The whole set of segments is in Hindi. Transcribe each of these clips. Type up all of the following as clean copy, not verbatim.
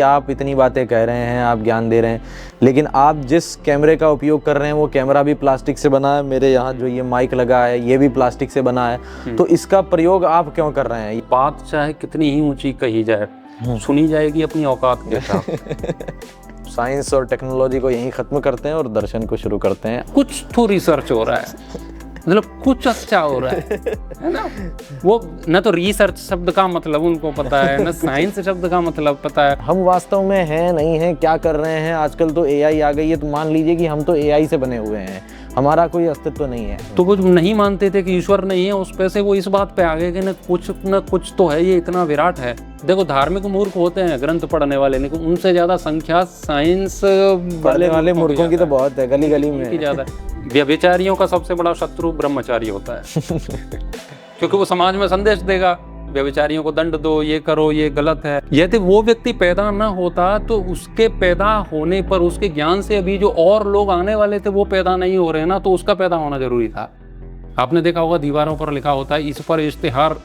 आप इतनी बातें कह रहे हैं, आप ज्ञान दे रहे हैं, लेकिन आप जिस कैमरे का उपयोग कर रहे हैं वो कैमरा भी प्लास्टिक से बना है। मेरे यहाँ जो ये माइक लगा है ये भी प्लास्टिक से बना है। तो इसका प्रयोग आप क्यों कर रहे हैं? बात चाहे कितनी ही ऊंची कही जाए, सुनी जाएगी अपनी औकात के हिसाब। साइंस और टेक्नोलॉजी को यहीं खत्म करते हैं और दर्शन को शुरू करते हैं। कुछ तो रिसर्च हो रहा है, मतलब कुछ अच्छा हो रहा है ना। वो न तो रिसर्च शब्द का मतलब उनको पता है, न साइंस शब्द का मतलब पता है। हम वास्तव में हैं नहीं हैं, क्या कर रहे हैं? आजकल तो एआई आ गई है, तो मान लीजिए कि हम तो एआई से बने हुए हैं, हमारा कोई अस्तित्व नहीं है। तो वो नहीं मानते थे कि ईश्वर नहीं है, उस पे से वो इस बात पे आ गए कि न कुछ तो है, ये इतना विराट है। देखो धार्मिक मूर्ख होते हैं ग्रंथ पढ़ने वाले, लेकिन उनसे ज्यादा संख्या साइंस पढ़ने वाले मूर्खों की तो बहुत है, गली गली में ज्यादा। व्यभिचारियों का सबसे बड़ा शत्रु ब्रह्मचारी होता है क्योंकि वो समाज में संदेश देगा, व्यभिचारियों को दंड दो, ये करो, ये गलत है। यदि वो व्यक्ति पैदा ना होता तो उसके पैदा होने पर, उसके ज्ञान से अभी जो और लोग आने वाले थे वो पैदा नहीं हो रहे ना, तो उसका पैदा होना जरूरी था। आपने देखा होगा दीवारों पर लिखा होता है इस पर इश्तिहार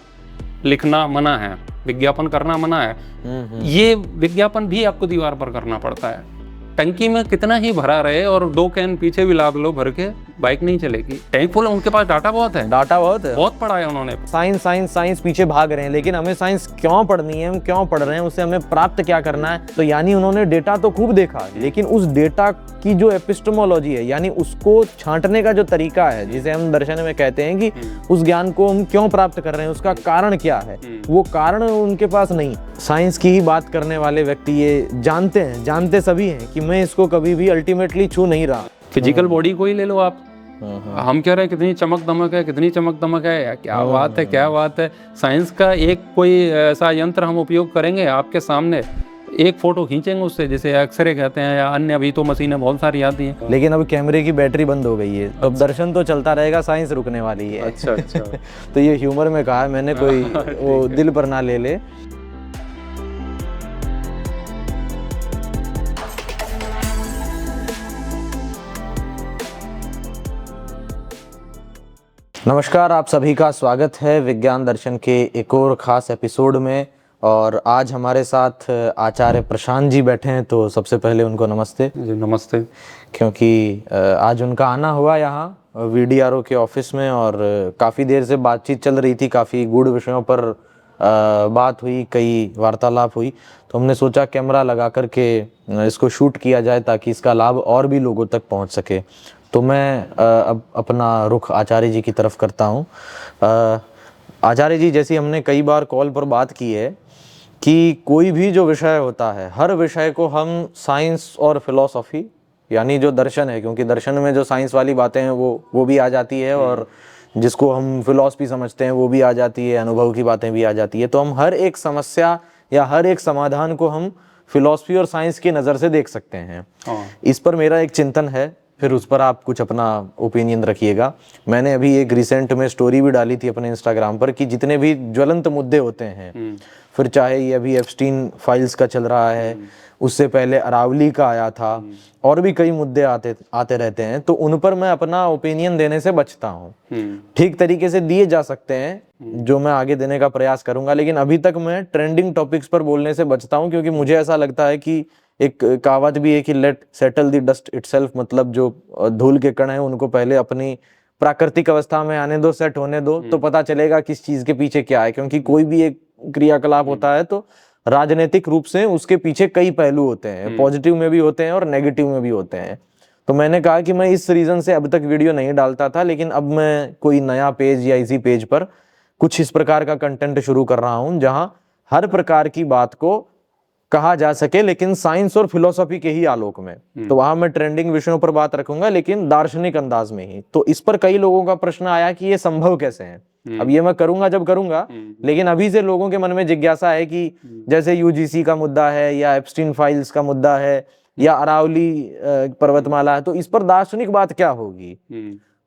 लिखना मना है, विज्ञापन करना मना है। ये विज्ञापन भी आपको दीवार पर करना पड़ता है। टंकी में कितना ही भरा रहे और 2 कैन पीछे भी लाद लो भर के, बाइक नहीं चलेगी। टैंक फुल, उनके पास डाटा बहुत है, बहुत पढ़ा है उन्होंने। साइंस साइंस साइंस पीछे भाग रहे हैं, लेकिन हमें साइंस क्यों पढ़नी है, हम क्यों पढ़ रहे हैं, उससे हमें प्राप्त क्या करना है? तो यानी उन्होंने डेटा तो खूब देखा, लेकिन उस डेटा की जो एपिस्टेमोलॉजी है, यानी उसको छांटने का जो तरीका है, जिसे हम दर्शन में कहते हैं कि उस ज्ञान को हम क्यों प्राप्त कर रहे हैं, उसका कारण क्या है, वो कारण उनके पास नहीं। साइंस की ही बात करने वाले व्यक्ति ये जानते सभी हैं कि मैं इसको कभी भी अल्टीमेटली छू नहीं रहा। फिजिकल बॉडी को ही ले लो आप, हम कह रहे हैं कितनी चमक दमक है, कितनी चमक दमक है, क्या बात है, क्या बात है। साइंस का एक कोई ऐसा यंत्र हम उपयोग करेंगे, आपके सामने एक फोटो खींचेंगे उससे, जैसे एक्सरे कहते हैं या अन्य अभी तो मशीनें बहुत सारी आती हैं। लेकिन अब कैमरे की बैटरी बंद हो गई है, अब दर्शन तो चलता रहेगा, साइंस रुकने वाली है। अच्छा तो ये ह्यूमर में कहा है मैंने, कोई वो दिल पर ना ले ले। नमस्कार, आप सभी का स्वागत है विज्ञान दर्शन के एक और खास एपिसोड में। और आज हमारे साथ आचार्य प्रशांत जी बैठे हैं, तो सबसे पहले उनको नमस्ते। जी नमस्ते। क्योंकि आज उनका आना हुआ यहाँ वीडीआरओ के ऑफिस में, और काफ़ी देर से बातचीत चल रही थी, काफ़ी गूढ़ विषयों पर बात हुई, कई वार्तालाप हुई। तो हमने सोचा कैमरा लगा करके इसको शूट किया जाए ताकि इसका लाभ और भी लोगों तक पहुँच सके। तो मैं अब अपना रुख आचार्य जी की तरफ करता हूँ। आचार्य जी, जैसे हमने कई बार कॉल पर बात की है कि कोई भी जो विषय होता है, हर विषय को हम साइंस और फिलॉसफी, यानी जो दर्शन है, क्योंकि दर्शन में जो साइंस वाली बातें हैं वो भी आ जाती है, और जिसको हम फिलॉसफी समझते हैं वो भी आ जाती है, अनुभव की बातें भी आ जाती है। तो हम हर एक समस्या या हर एक समाधान को हम फिलॉसफी और साइंस की नज़र से देख सकते हैं। इस पर मेरा एक चिंतन है, फिर उस पर आप कुछ अपना ओपिनियन रखिएगा। मैंने अभी एक रिसेंट में स्टोरी भी डाली थी अपने इंस्टाग्राम पर कि जितने भी ज्वलंत मुद्दे होते हैं, फिर चाहे ये अभी एप्स्टीन फाइल्स का चल रहा है, उससे पहले अरावली का आया था, और भी कई मुद्दे आते रहते हैं, तो उन पर मैं अपना ओपिनियन देने से बचता हूँ। ठीक तरीके से दिए जा सकते हैं, जो मैं आगे देने का प्रयास करूंगा, लेकिन अभी तक मैं ट्रेंडिंग टॉपिक्स पर बोलने से बचता हूँ, क्योंकि मुझे ऐसा लगता है कि एक कहावत भी है कि let settle the dust itself, मतलब जो धूल के कण हैं उनको पहले अपनी प्राकृतिक अवस्था में आने दो, सेट होने दो, तो पता चलेगा किस चीज के पीछे क्या है। क्योंकि कोई भी एक क्रियाकलाप होता है तो राजनीतिक रूप से उसके पीछे कई पहलू होते हैं, पॉजिटिव में भी होते हैं और नेगेटिव में भी होते हैं। तो मैंने कहा कि मैं इस रीजन से अब तक वीडियो नहीं डालता था, लेकिन अब मैं कोई नया पेज या इसी पेज पर कुछ इस प्रकार का कंटेंट शुरू कर रहा हूं, जहां हर प्रकार की बात को कहा जा सके, लेकिन साइंस और फिलॉसफी के ही आलोक में। तो वहां मैं ट्रेंडिंग विषयों पर बात रखूंगा, लेकिन दार्शनिक अंदाज में ही। तो इस पर कई लोगों का प्रश्न आया कि ये संभव कैसे है। अब ये मैं करूंगा जब करूंगा, लेकिन अभी से लोगों के मन में जिज्ञासा है कि जैसे यूजीसी का मुद्दा है, या एप्स्टीन फाइल्स का मुद्दा है, या अरावली पर्वतमाला है, तो इस पर दार्शनिक बात क्या होगी।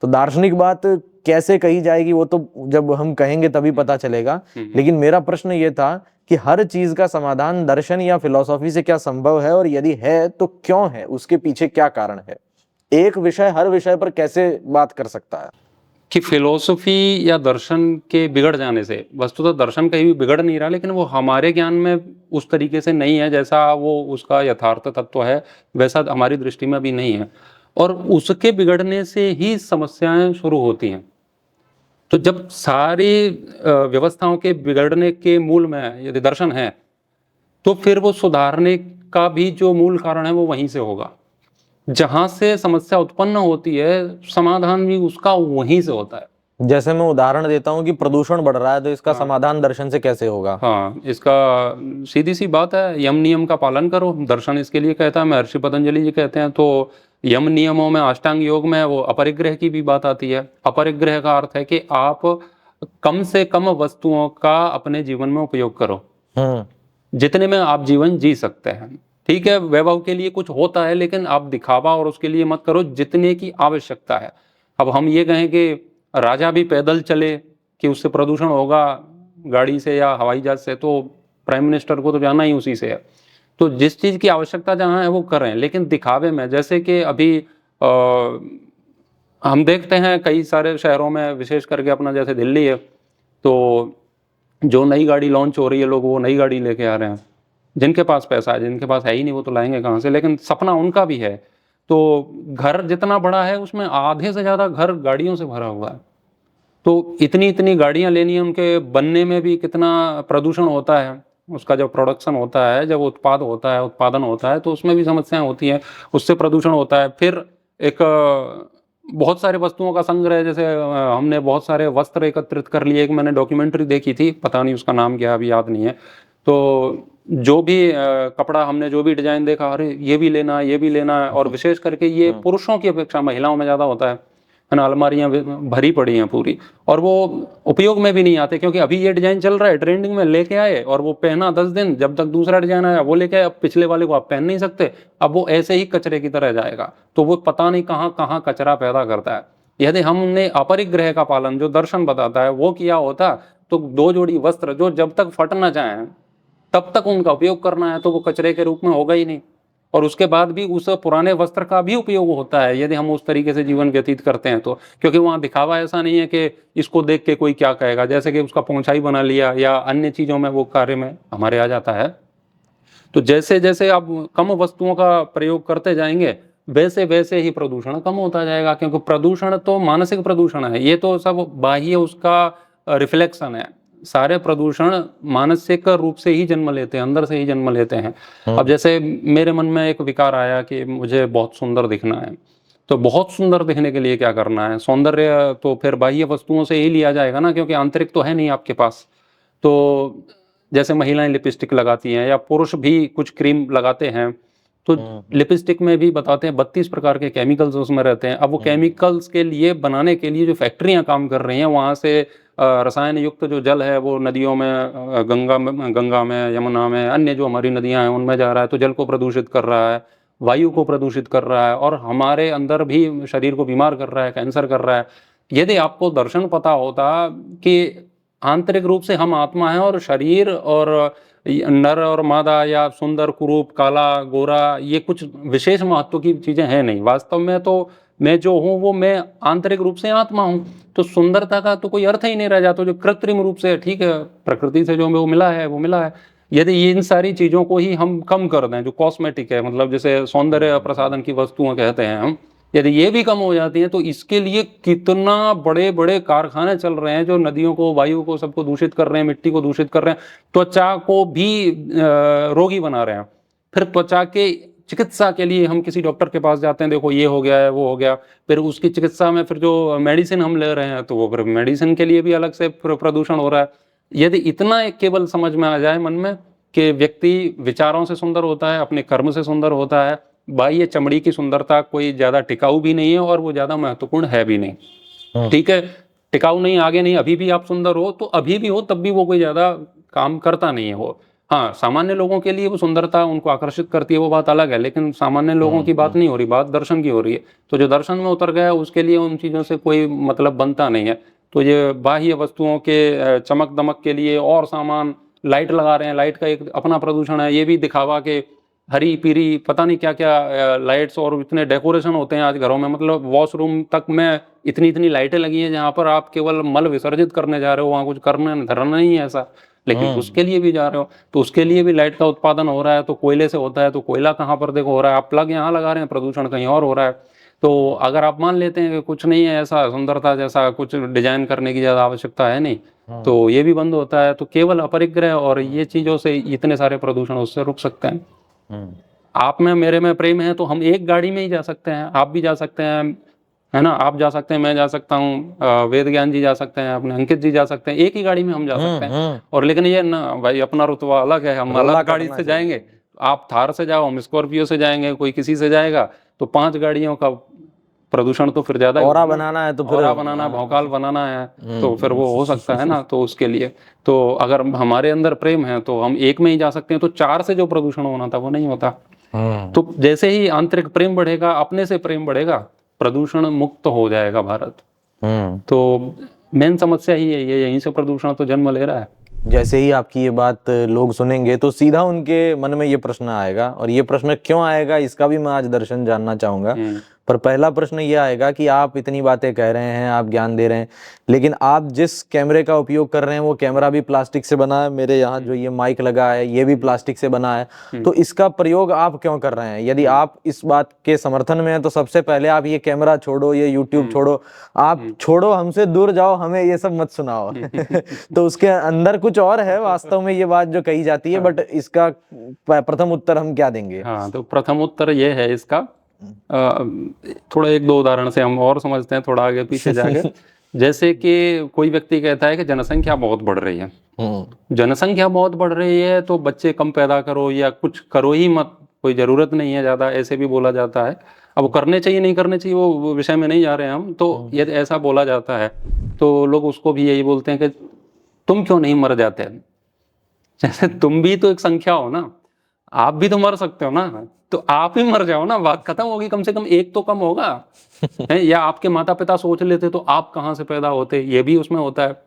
तो दार्शनिक बात कैसे कही जाएगी वो तो जब हम कहेंगे तभी पता चलेगा। लेकिन मेरा प्रश्न ये था कि हर चीज का समाधान दर्शन या फिलॉसफी से क्या संभव है, और यदि है तो क्यों है, उसके पीछे क्या कारण है। एक विषय हर विषय पर कैसे बात कर सकता है। कि फिलोसफी या दर्शन के बिगड़ जाने से, वस्तुतः दर्शन कहीं भी बिगड़ नहीं रहा, लेकिन वो हमारे ज्ञान में उस तरीके से नहीं है जैसा वो उसका यथार्थ तत्व है, वैसा हमारी दृष्टि में अभी नहीं है, और उसके बिगड़ने से ही समस्याएं शुरू होती हैं। तो जब सारी व्यवस्थाओं के बिगड़ने के मूल में यदि दर्शन है, तो फिर वो सुधारने का भी जो मूल कारण है वो वहीं से होगा। जहां से समस्या उत्पन्न होती है, समाधान भी उसका वहीं से होता है। जैसे मैं उदाहरण देता हूँ कि प्रदूषण बढ़ रहा है, तो इसका समाधान दर्शन से कैसे होगा? हाँ, इसका सीधी सी बात है, यम नियम का पालन करो, दर्शन इसके लिए कहता है। महर्षि पतंजलि जी कहते हैं, तो यम नियमों में, अष्टांग योग में वो अपरिग्रह की भी बात आती है। अपरिग्रह का अर्थ है कि आप कम से कम वस्तुओं का अपने जीवन में उपयोग करो, जितने में आप जीवन जी सकते हैं। ठीक है, वैभव के लिए कुछ होता है, लेकिन आप दिखावा और उसके लिए मत करो, जितने की आवश्यकता है। अब हम ये कहें कि राजा भी पैदल चले कि उससे प्रदूषण होगा गाड़ी से या हवाई जहाज से, तो प्राइम मिनिस्टर को तो जाना ही उसी से है। तो जिस चीज की आवश्यकता जहां है वो करें, लेकिन दिखावे में, जैसे कि अभी हम देखते हैं कई सारे शहरों में, विशेष करके अपना जैसे दिल्ली है, तो जो नई गाड़ी लॉन्च हो रही है, लोग वो नई गाड़ी लेके आ रहे हैं। जिनके पास पैसा है, जिनके पास है ही नहीं, वो तो लाएंगे कहाँ से, लेकिन सपना उनका भी है। तो घर जितना बड़ा है उसमें आधे से ज़्यादा घर गाड़ियों से भरा हुआ है। तो इतनी इतनी गाड़ियाँ लेनी है, उनके बनने में भी कितना प्रदूषण होता है, उसका जब प्रोडक्शन होता है, जब उत्पादन होता है, तो उसमें भी समस्याएं होती हैं, उससे प्रदूषण होता है। फिर एक बहुत सारे वस्तुओं का संग्रह, जैसे हमने बहुत सारे वस्त्र एकत्रित कर लिए। एक मैंने डॉक्यूमेंट्री देखी थी, पता नहीं उसका नाम क्या, अभी याद नहीं है। तो जो भी कपड़ा हमने, जो भी डिजाइन देखा, अरे ये भी लेना है, ये भी लेना है। और विशेष करके ये पुरुषों की अपेक्षा महिलाओं में ज़्यादा होता है ना। अलमारियाँ भरी पड़ी हैं पूरी, और वो उपयोग में भी नहीं आते, क्योंकि अभी ये डिजाइन चल रहा है, ट्रेंडिंग में, लेके आए और वो पहना 10 दिन, जब तक दूसरा डिजाइन आया वो लेके आए, अब पिछले वाले को आप पहन नहीं सकते, अब वो ऐसे ही कचरे की तरह जाएगा। तो वो पता नहीं कहाँ कहाँ कचरा पैदा करता है। यदि हमने अपरिग्रह का पालन, जो दर्शन बताता है, वो किया होता, तो 2 जोड़ी वस्त्र जो जब तक फट ना जाए तब तक उनका उपयोग करना है, तो वो कचरे के रूप में होगा ही नहीं। और उसके बाद भी उस पुराने वस्त्र का भी उपयोग होता है, यदि हम उस तरीके से जीवन व्यतीत करते हैं तो। क्योंकि वहाँ दिखावा ऐसा नहीं है कि इसको देख के कोई क्या कहेगा, जैसे कि उसका पोंछाई बना लिया या अन्य चीज़ों में वो कार्य में हमारे आ जाता है। तो जैसे जैसे आप कम वस्तुओं का प्रयोग करते जाएंगे, वैसे वैसे ही प्रदूषण कम होता जाएगा। क्योंकि प्रदूषण तो मानसिक प्रदूषण है, ये तो सब बाह्य उसका रिफ्लेक्शन है। सारे प्रदूषण मानसिक रूप से ही जन्म लेते हैं, अंदर से ही जन्म लेते हैं। अब जैसे मेरे मन में एक विकार आया कि मुझे बहुत सुंदर दिखना है, तो बहुत सुंदर दिखने के लिए क्या करना है? सौंदर्य तो फिर बाह्य वस्तुओं से ही लिया जाएगा ना, क्योंकि आंतरिक तो है नहीं आपके पास। तो जैसे महिलाएं लिपस्टिक लगाती हैं, या पुरुष भी कुछ क्रीम लगाते हैं, तो लिपस्टिक में भी बताते हैं 32 प्रकार के केमिकल्स उसमें रहते हैं। अब वो केमिकल्स के लिए बनाने के लिए जो फैक्ट्रियां काम कर रही हैं, वहाँ से रसायन युक्त जो जल है वो नदियों में, गंगा में, यमुना में, अन्य जो हमारी नदियां हैं उनमें जा रहा है, तो जल को प्रदूषित कर रहा है, वायु को प्रदूषित कर रहा है, और हमारे अंदर भी शरीर को बीमार कर रहा है, कैंसर कर रहा है। यदि आपको दर्शन पता होता कि आंतरिक रूप से हम आत्मा है, और शरीर और नर और मादा या सुंदर कुरूप, काला गोरा, ये कुछ विशेष महत्व की चीजें हैं नहीं। वास्तव में तो मैं जो हूँ वो मैं आंतरिक रूप से आत्मा हूँ। तो सुंदरता का तो कोई अर्थ ही नहीं रह जाता। जो कृत्रिम रूप से, ठीक है, प्रकृति से जो वो मिला है वो मिला है। यदि इन सारी चीजों को ही हम कम कर दें, जो कॉस्मेटिक है, मतलब जैसे सौंदर्य प्रसाधन की वस्तुएं कहते हैं हम, यदि ये भी कम हो जाती हैं, तो इसके लिए कितना बड़े बड़े कारखाने चल रहे हैं जो नदियों को, वायु को, सबको दूषित कर रहे हैं, मिट्टी को दूषित कर रहे हैं, त्वचा को भी रोगी बना रहे हैं। फिर त्वचा के चिकित्सा के लिए हम किसी डॉक्टर के पास जाते हैं, देखो ये हो गया है, वो हो गया, फिर उसकी चिकित्सा में फिर जो मेडिसिन हम ले रहे हैं, तो वो फिर मेडिसिन के लिए भी अलग से प्रदूषण हो रहा है। यदि इतना केवल समझ में आ जाए मन में कि व्यक्ति विचारों से सुंदर होता है, अपने कर्म से सुंदर होता है, बाह्य चमड़ी की सुंदरता कोई ज्यादा टिकाऊ भी नहीं है और वो ज्यादा महत्वपूर्ण है भी नहीं। ठीक है, टिकाऊ नहीं, आगे नहीं, अभी भी आप सुंदर हो तो अभी भी हो, तब भी वो कोई ज्यादा काम करता नहीं है वो। हाँ, सामान्य लोगों के लिए वो सुंदरता उनको आकर्षित करती है, वो बात अलग है, लेकिन सामान्य लोगों की बात नहीं हो रही, बात दर्शन की हो रही है। तो जो दर्शन में उतर गया उसके लिए उन चीजों से कोई मतलब बनता नहीं है। तो ये बाह्य वस्तुओं के चमक दमक के लिए और सामान, लाइट लगा रहे हैं, लाइट का एक अपना प्रदूषण है, ये भी दिखावा के हरी पीरी पता नहीं क्या क्या लाइट्स और इतने डेकोरेशन होते हैं आज घरों में, मतलब वॉशरूम तक में इतनी इतनी लाइटें लगी हैं जहाँ पर आप केवल मल विसर्जित करने जा रहे हो, वहाँ कुछ करना धरना नहीं है ऐसा, लेकिन उसके लिए भी जा रहे हो, तो उसके लिए भी लाइट का उत्पादन हो रहा है। तो कोयले से होता है, तो कोयला कहाँ पर देखो हो रहा है, आप प्लग यहाँ लगा रहे हैं, प्रदूषण कहीं और हो रहा है। तो अगर आप मान लेते हैं कि कुछ नहीं है ऐसा, सुंदरता जैसा कुछ डिजाइन करने की ज़्यादा आवश्यकता है नहीं, तो ये भी बंद होता है, तो केवल अपरिग्रह और ये चीज़ों से इतने सारे प्रदूषण उससे रुक सकते हैं। आप में मेरे में प्रेम है तो हम एक गाड़ी में ही जा सकते हैं, आप भी जा सकते हैं, है ना, आप जा सकते हैं, मैं जा सकता हूँ, वेद ज्ञान जी जा सकते हैं, अपने अंकित जी जा सकते हैं, एक ही गाड़ी में हम जा सकते हैं। और लेकिन ये ना भाई, अपना रुतबा अलग है, हम अलग गाड़ी से जाएंगे, आप थार से जाओ, हम स्कॉर्पियो से जाएंगे, कोई किसी से जाएगा, तो 5 गाड़ियों का प्रदूषण तो फिर ज्यादा ऑरा बनाना है तो फिर ऑरा बनाना, भौकाल बनाना है, तो फिर वो हो सकता है ना। तो उसके लिए तो अगर हमारे अंदर प्रेम है तो हम एक में ही जा सकते हैं, तो 4 से जो प्रदूषण होना था वो नहीं होता। तो जैसे ही आंतरिक प्रेम बढ़ेगा, अपने से प्रेम बढ़ेगा, प्रदूषण मुक्त हो जाएगा भारत। तो मेन समस्या ही है ये, यहीं से प्रदूषण तो जन्म ले रहा है। जैसे ही आपकी ये बात लोग सुनेंगे तो सीधा उनके मन में ये प्रश्न आएगा, और ये प्रश्न क्यों आएगा इसका भी मैं आज दर्शन जानना चाहूंगा। पर पहला प्रश्न ये आएगा कि आप इतनी बातें कह रहे हैं, आप ज्ञान दे रहे हैं, लेकिन आप जिस कैमरे का उपयोग कर रहे हैं वो कैमरा भी प्लास्टिक से बना है, मेरे यहाँ जो ये माइक लगा है ये भी प्लास्टिक से बना है, तो इसका प्रयोग आप क्यों कर रहे हैं? यदि आप इस बात के समर्थन में हैं तो सबसे पहले आप ये कैमरा छोड़ो, ये यूट्यूब छोड़ो, आप छोड़ो, हमसे दूर जाओ, हमें ये सब मत सुनाओ। तो उसके अंदर कुछ और है वास्तव में ये बात जो कही जाती है, बट इसका प्रथम उत्तर हम क्या देंगे? हाँ, तो प्रथम उत्तर ये है इसका, थोड़ा 1-2 उदाहरण से हम और समझते हैं, थोड़ा आगे पीछे जाके। जैसे कि कोई व्यक्ति कहता है कि जनसंख्या बहुत बढ़ रही है, जनसंख्या बहुत बढ़ रही है तो बच्चे कम पैदा करो या कुछ करो ही मत, कोई जरूरत नहीं है ज्यादा, ऐसे भी बोला जाता है। अब करने चाहिए नहीं करने चाहिए वो विषय में नहीं जा रहे हैं हम, तो यदि ऐसा बोला जाता है तो लोग उसको भी यही बोलते हैं कि तुम क्यों नहीं मर जाते? जैसे तुम भी तो एक संख्या हो ना, आप भी तो मर सकते हो ना, तो आप ही मर जाओ ना, बात खत्म होगी, कम से कम एक तो कम होगा। है? या आपके माता पिता सोच लेते तो आप कहाँ से पैदा होते, ये भी उसमें होता है।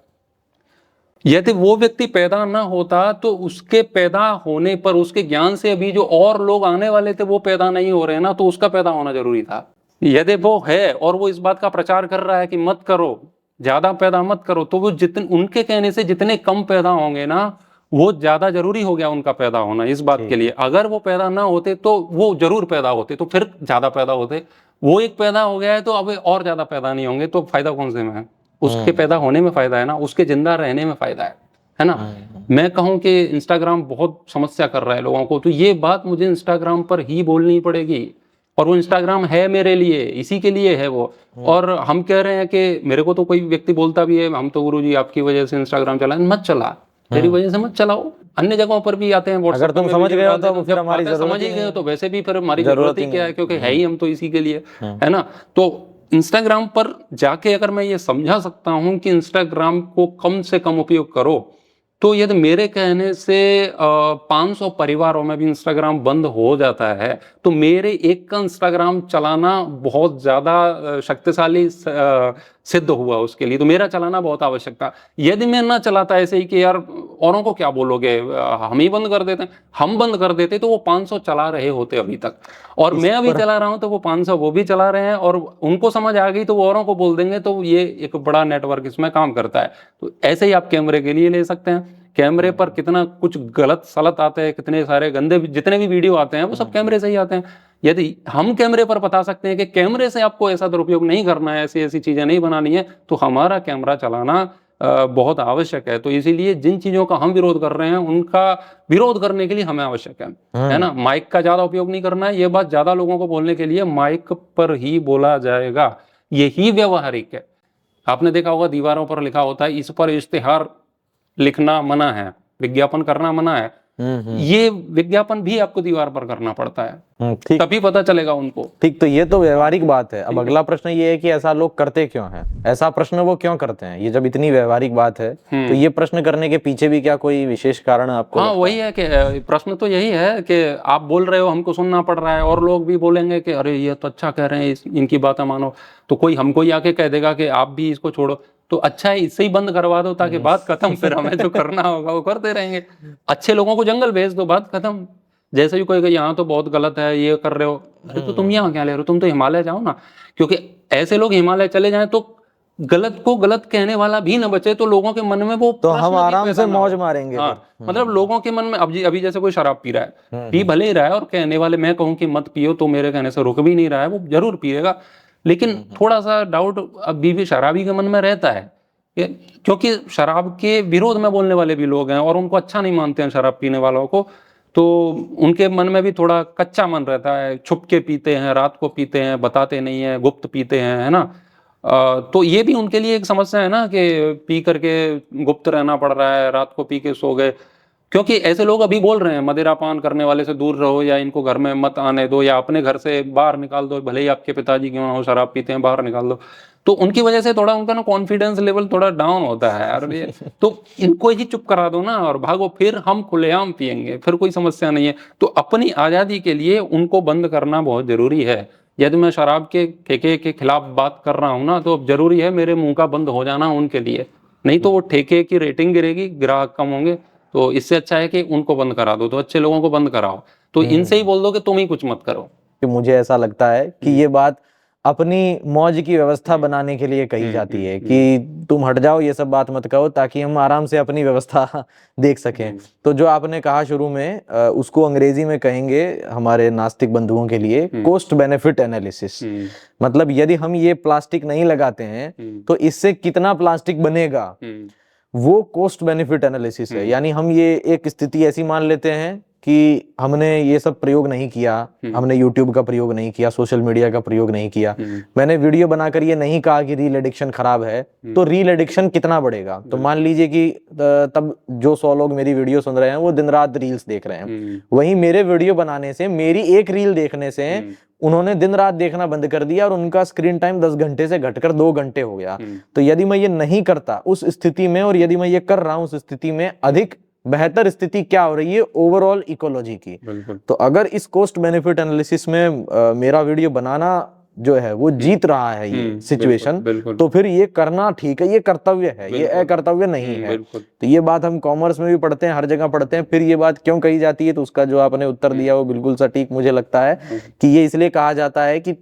यदि वो व्यक्ति पैदा ना होता तो उसके पैदा होने पर, उसके ज्ञान से अभी जो और लोग आने वाले थे वो पैदा नहीं हो रहे ना, तो उसका पैदा होना जरूरी था। यदि वो है और वो इस बात का प्रचार कर रहा है कि मत करो, ज्यादा पैदा मत करो, तो वो जितने उनके कहने से जितने कम पैदा होंगे ना, वो ज्यादा जरूरी हो गया उनका पैदा होना इस बात के लिए। अगर वो पैदा ना होते तो वो जरूर पैदा होते, तो फिर ज्यादा पैदा होते। वो एक पैदा हो गया है तो अब और ज्यादा पैदा नहीं होंगे, तो फायदा कौन से में है? उसके पैदा होने में फायदा है ना, उसके जिंदा रहने में फायदा है ना। मैं कहूं कि इंस्टाग्राम बहुत समस्या कर रहा है लोगों को, तो ये बात मुझे इंस्टाग्राम पर ही बोलनी पड़ेगी, और वो इंस्टाग्राम है मेरे लिए, इसी के लिए है वो। और हम कह रहे हैं कि मेरे को तो कोई व्यक्ति बोलता भी है, हम तो गुरुजी आपकी वजह से इंस्टाग्राम चला, मत चला, तेरी वजह से मत चलाओ, अन्य जगहों पर भी आते हैं। अगर तुम समझ गए हो तो फिर हमारी जरूरत समझ ही गए हो तो वैसे भी फिर हमारी जरूरत ही क्या है, क्योंकि है ही हम तो इसी के लिए, है ना। तो इंस्टाग्राम पर जाके अगर मैं ये समझा सकता हूं कि इंस्टाग्राम को कम से कम उपयोग करो, तो यदि मेरे कहने से 500 परिवारों में भी इंस्टाग्राम बंद हो जाता है, तो मेरे एक का इंस्टाग्राम चलाना बहुत ज़्यादा शक्तिशाली सिद्ध हुआ उसके लिए, तो मेरा चलाना बहुत आवश्यक था। यदि मैं ना चलाता ऐसे ही कि यार औरों को क्या बोलोगे, हम ही बंद कर देते हैं, हम बंद कर देते तो वो 500 चला रहे होते अभी तक, और मैं अभी चला रहा हूं तो वो 500 वो भी चला रहे हैं, और उनको समझ आ गई तो वो औरों को बोल देंगे, तो ये एक बड़ा नेटवर्क इसमें काम करता है। तो ऐसे ही आप कैमरे के लिए ले सकते हैं, कैमरे पर कितना कुछ गलत सलत आते हैं, कितने सारे गंदे जितने भी वीडियो आते हैं वो सब कैमरे से ही आते हैं। यदि हम कैमरे पर बता सकते हैं कि कैमरे से आपको ऐसा दुरुपयोग नहीं करना है, ऐसी ऐसी चीजें नहीं बनानी है, तो हमारा कैमरा चलाना बहुत आवश्यक है। तो इसीलिए जिन चीजों का हम विरोध कर रहे हैं उनका विरोध करने के लिए हमें आवश्यक है ना। माइक का ज्यादा उपयोग नहीं करना है, ये बात ज्यादा लोगों को बोलने के लिए माइक पर ही बोला जाएगा, यही व्यवहारिक है। आपने देखा होगा दीवारों पर लिखा होता है इस पर इश्तिहार लिखना मना है, विज्ञापन करना मना है। ये विज्ञापन भी आपको दीवार पर करना पड़ता है, तभी पता चलेगा उनको। ठीक, तो ये तो व्यवहारिक बात है। अब अगला प्रश्न ये है कि ऐसा लोग करते क्यों हैं? ऐसा प्रश्न वो क्यों करते हैं? ये जब इतनी व्यवहारिक बात है तो ये प्रश्न करने के पीछे भी क्या कोई विशेष कारण आपको? हाँ, वही है कि प्रश्न तो यही है कि आप बोल रहे हो, हमको सुनना पड़ रहा है, और लोग भी बोलेंगे कि अरे ये तो अच्छा कह रहे हैं, इनकी बातें मानो। तो कोई हमको ही आके कह देगा कि आप भी इसको छोड़ो, तो अच्छा है इससे ही बंद करवा दो ताकि बात खत्म, फिर हमें जो करना होगा वो करते रहेंगे। अच्छे लोगों को जंगल भेज दो, बात खत्म। जैसे भी कोई कहे यहाँ तो बहुत गलत है, ये कर रहे हो, अरे तो तुम यहाँ क्या ले रहे हो, तुम तो हिमालय जाओ ना। क्योंकि ऐसे लोग हिमालय चले जाएं तो गलत को गलत कहने वाला भी न बचे, तो लोगों के मन में वो तो प्रश्न हम भी आराम पैदा से ना मौज हो। मारेंगे हाँ, फिर। मतलब लोगों के मन में अभी जैसे कोई शराब पी रहा है, पी भले ही रहा है, और कहने वाले मैं कहूँ कि मत पियो तो मेरे कहने से रुक भी नहीं रहा है, वो जरूर पिएगा, लेकिन थोड़ा सा डाउट अभी भी शराबी के मन में रहता है, क्योंकि शराब के विरोध में बोलने वाले भी लोग हैं और उनको अच्छा नहीं मानते हैं शराब पीने वालों को, तो उनके मन में भी थोड़ा कच्चा मन रहता है, छुप के पीते हैं, रात को पीते हैं, बताते नहीं है, गुप्त पीते हैं, है ना। तो ये भी उनके लिए एक समस्या है ना, कि पी करके गुप्त रहना पड़ रहा है, रात को पी के सो गए। क्योंकि ऐसे लोग अभी बोल रहे हैं मदिरा पान करने वाले से दूर रहो, या इनको घर में मत आने दो, या अपने घर से बाहर निकाल दो, भले ही आपके पिताजी क्यों ना हो शराब पीते हैं, बाहर निकाल दो। तो उनकी वजह से थोड़ा उनका ना कॉन्फिडेंस लेवल थोड़ा डाउन होता है यार, ये तो इनको ही चुप करा दो ना और भागो, फिर हम खुलेआम पियेंगे, फिर कोई समस्या नहीं है। तो अपनी आज़ादी के लिए उनको बंद करना बहुत जरूरी है। यदि मैं शराब के ठेके के खिलाफ बात कर रहा हूँ ना, तो अब जरूरी है मेरे मुंह का बंद हो जाना उनके लिए, नहीं तो वो ठेके की रेटिंग गिरेगी, ग्राहक कम होंगे। तो इससे अच्छा है कि उनको बंद करा दो, तो अच्छे लोगों को बंद कराओ, तो इनसे ही बोल दो कि तुम ही कुछ मत करो। कि मुझे ऐसा लगता है कि ये बात अपनी मौज की व्यवस्था बनाने के लिए कही जाती है कि तुम हट जाओ, ये सब बात मत कहो, ताकि हम आराम से अपनी व्यवस्था देख सकें। तो जो आपने कहा शुरू में, उसको अंग्रेजी में कहेंगे हमारे नास्तिक बंधुओं के लिए कॉस्ट बेनिफिट एनालिसिस। मतलब यदि हम ये प्लास्टिक नहीं लगाते हैं तो इससे कितना प्लास्टिक बनेगा, वो कॉस्ट बेनिफिट एनालिसिस है। यानी हम ये एक स्थिति ऐसी मान लेते हैं कि हमने ये सब प्रयोग नहीं किया, हमने YouTube का प्रयोग नहीं किया, सोशल मीडिया का प्रयोग नहीं किया, मैंने वीडियो बनाकर ये नहीं कहा कि रील एडिक्शन खराब है, तो रील एडिक्शन कितना बढ़ेगा। तो मान लीजिए कि तब जो 100 लोग मेरी वीडियो सुन रहे हैं वो दिन रात रील्स देख रहे हैं, वहीं मेरे वीडियो बनाने से, मेरी एक रील देखने से उन्होंने दिन रात देखना बंद कर दिया और उनका स्क्रीन टाइम 10 घंटे से घटकर 2 घंटे हो गया। तो यदि मैं ये नहीं करता उस स्थिति में, और यदि मैं ये कर रहा हूं उस स्थिति में, अधिक बेहतर स्थिति क्या हो रही है ओवरऑल इकोलॉजी की। तो अगर इस कॉस्ट बेनिफिट एनालिसिस में मेरा वीडियो बनाना जो है वो जीत रहा है ये सिचुएशन, तो फिर ये करना ठीक है, ये कर्तव्य है, ये अकर्तव्य नहीं है। तो ये बात हम कॉमर्स में भी पढ़ते हैं, हर जगह पढ़ते हैं। फिर ये बात क्यों कही जाती है, तो उसका जो आपने उत्तर दिया वो बिल्कुल सटीक मुझे लगता है कि ये इसलिए कहा जाता है कि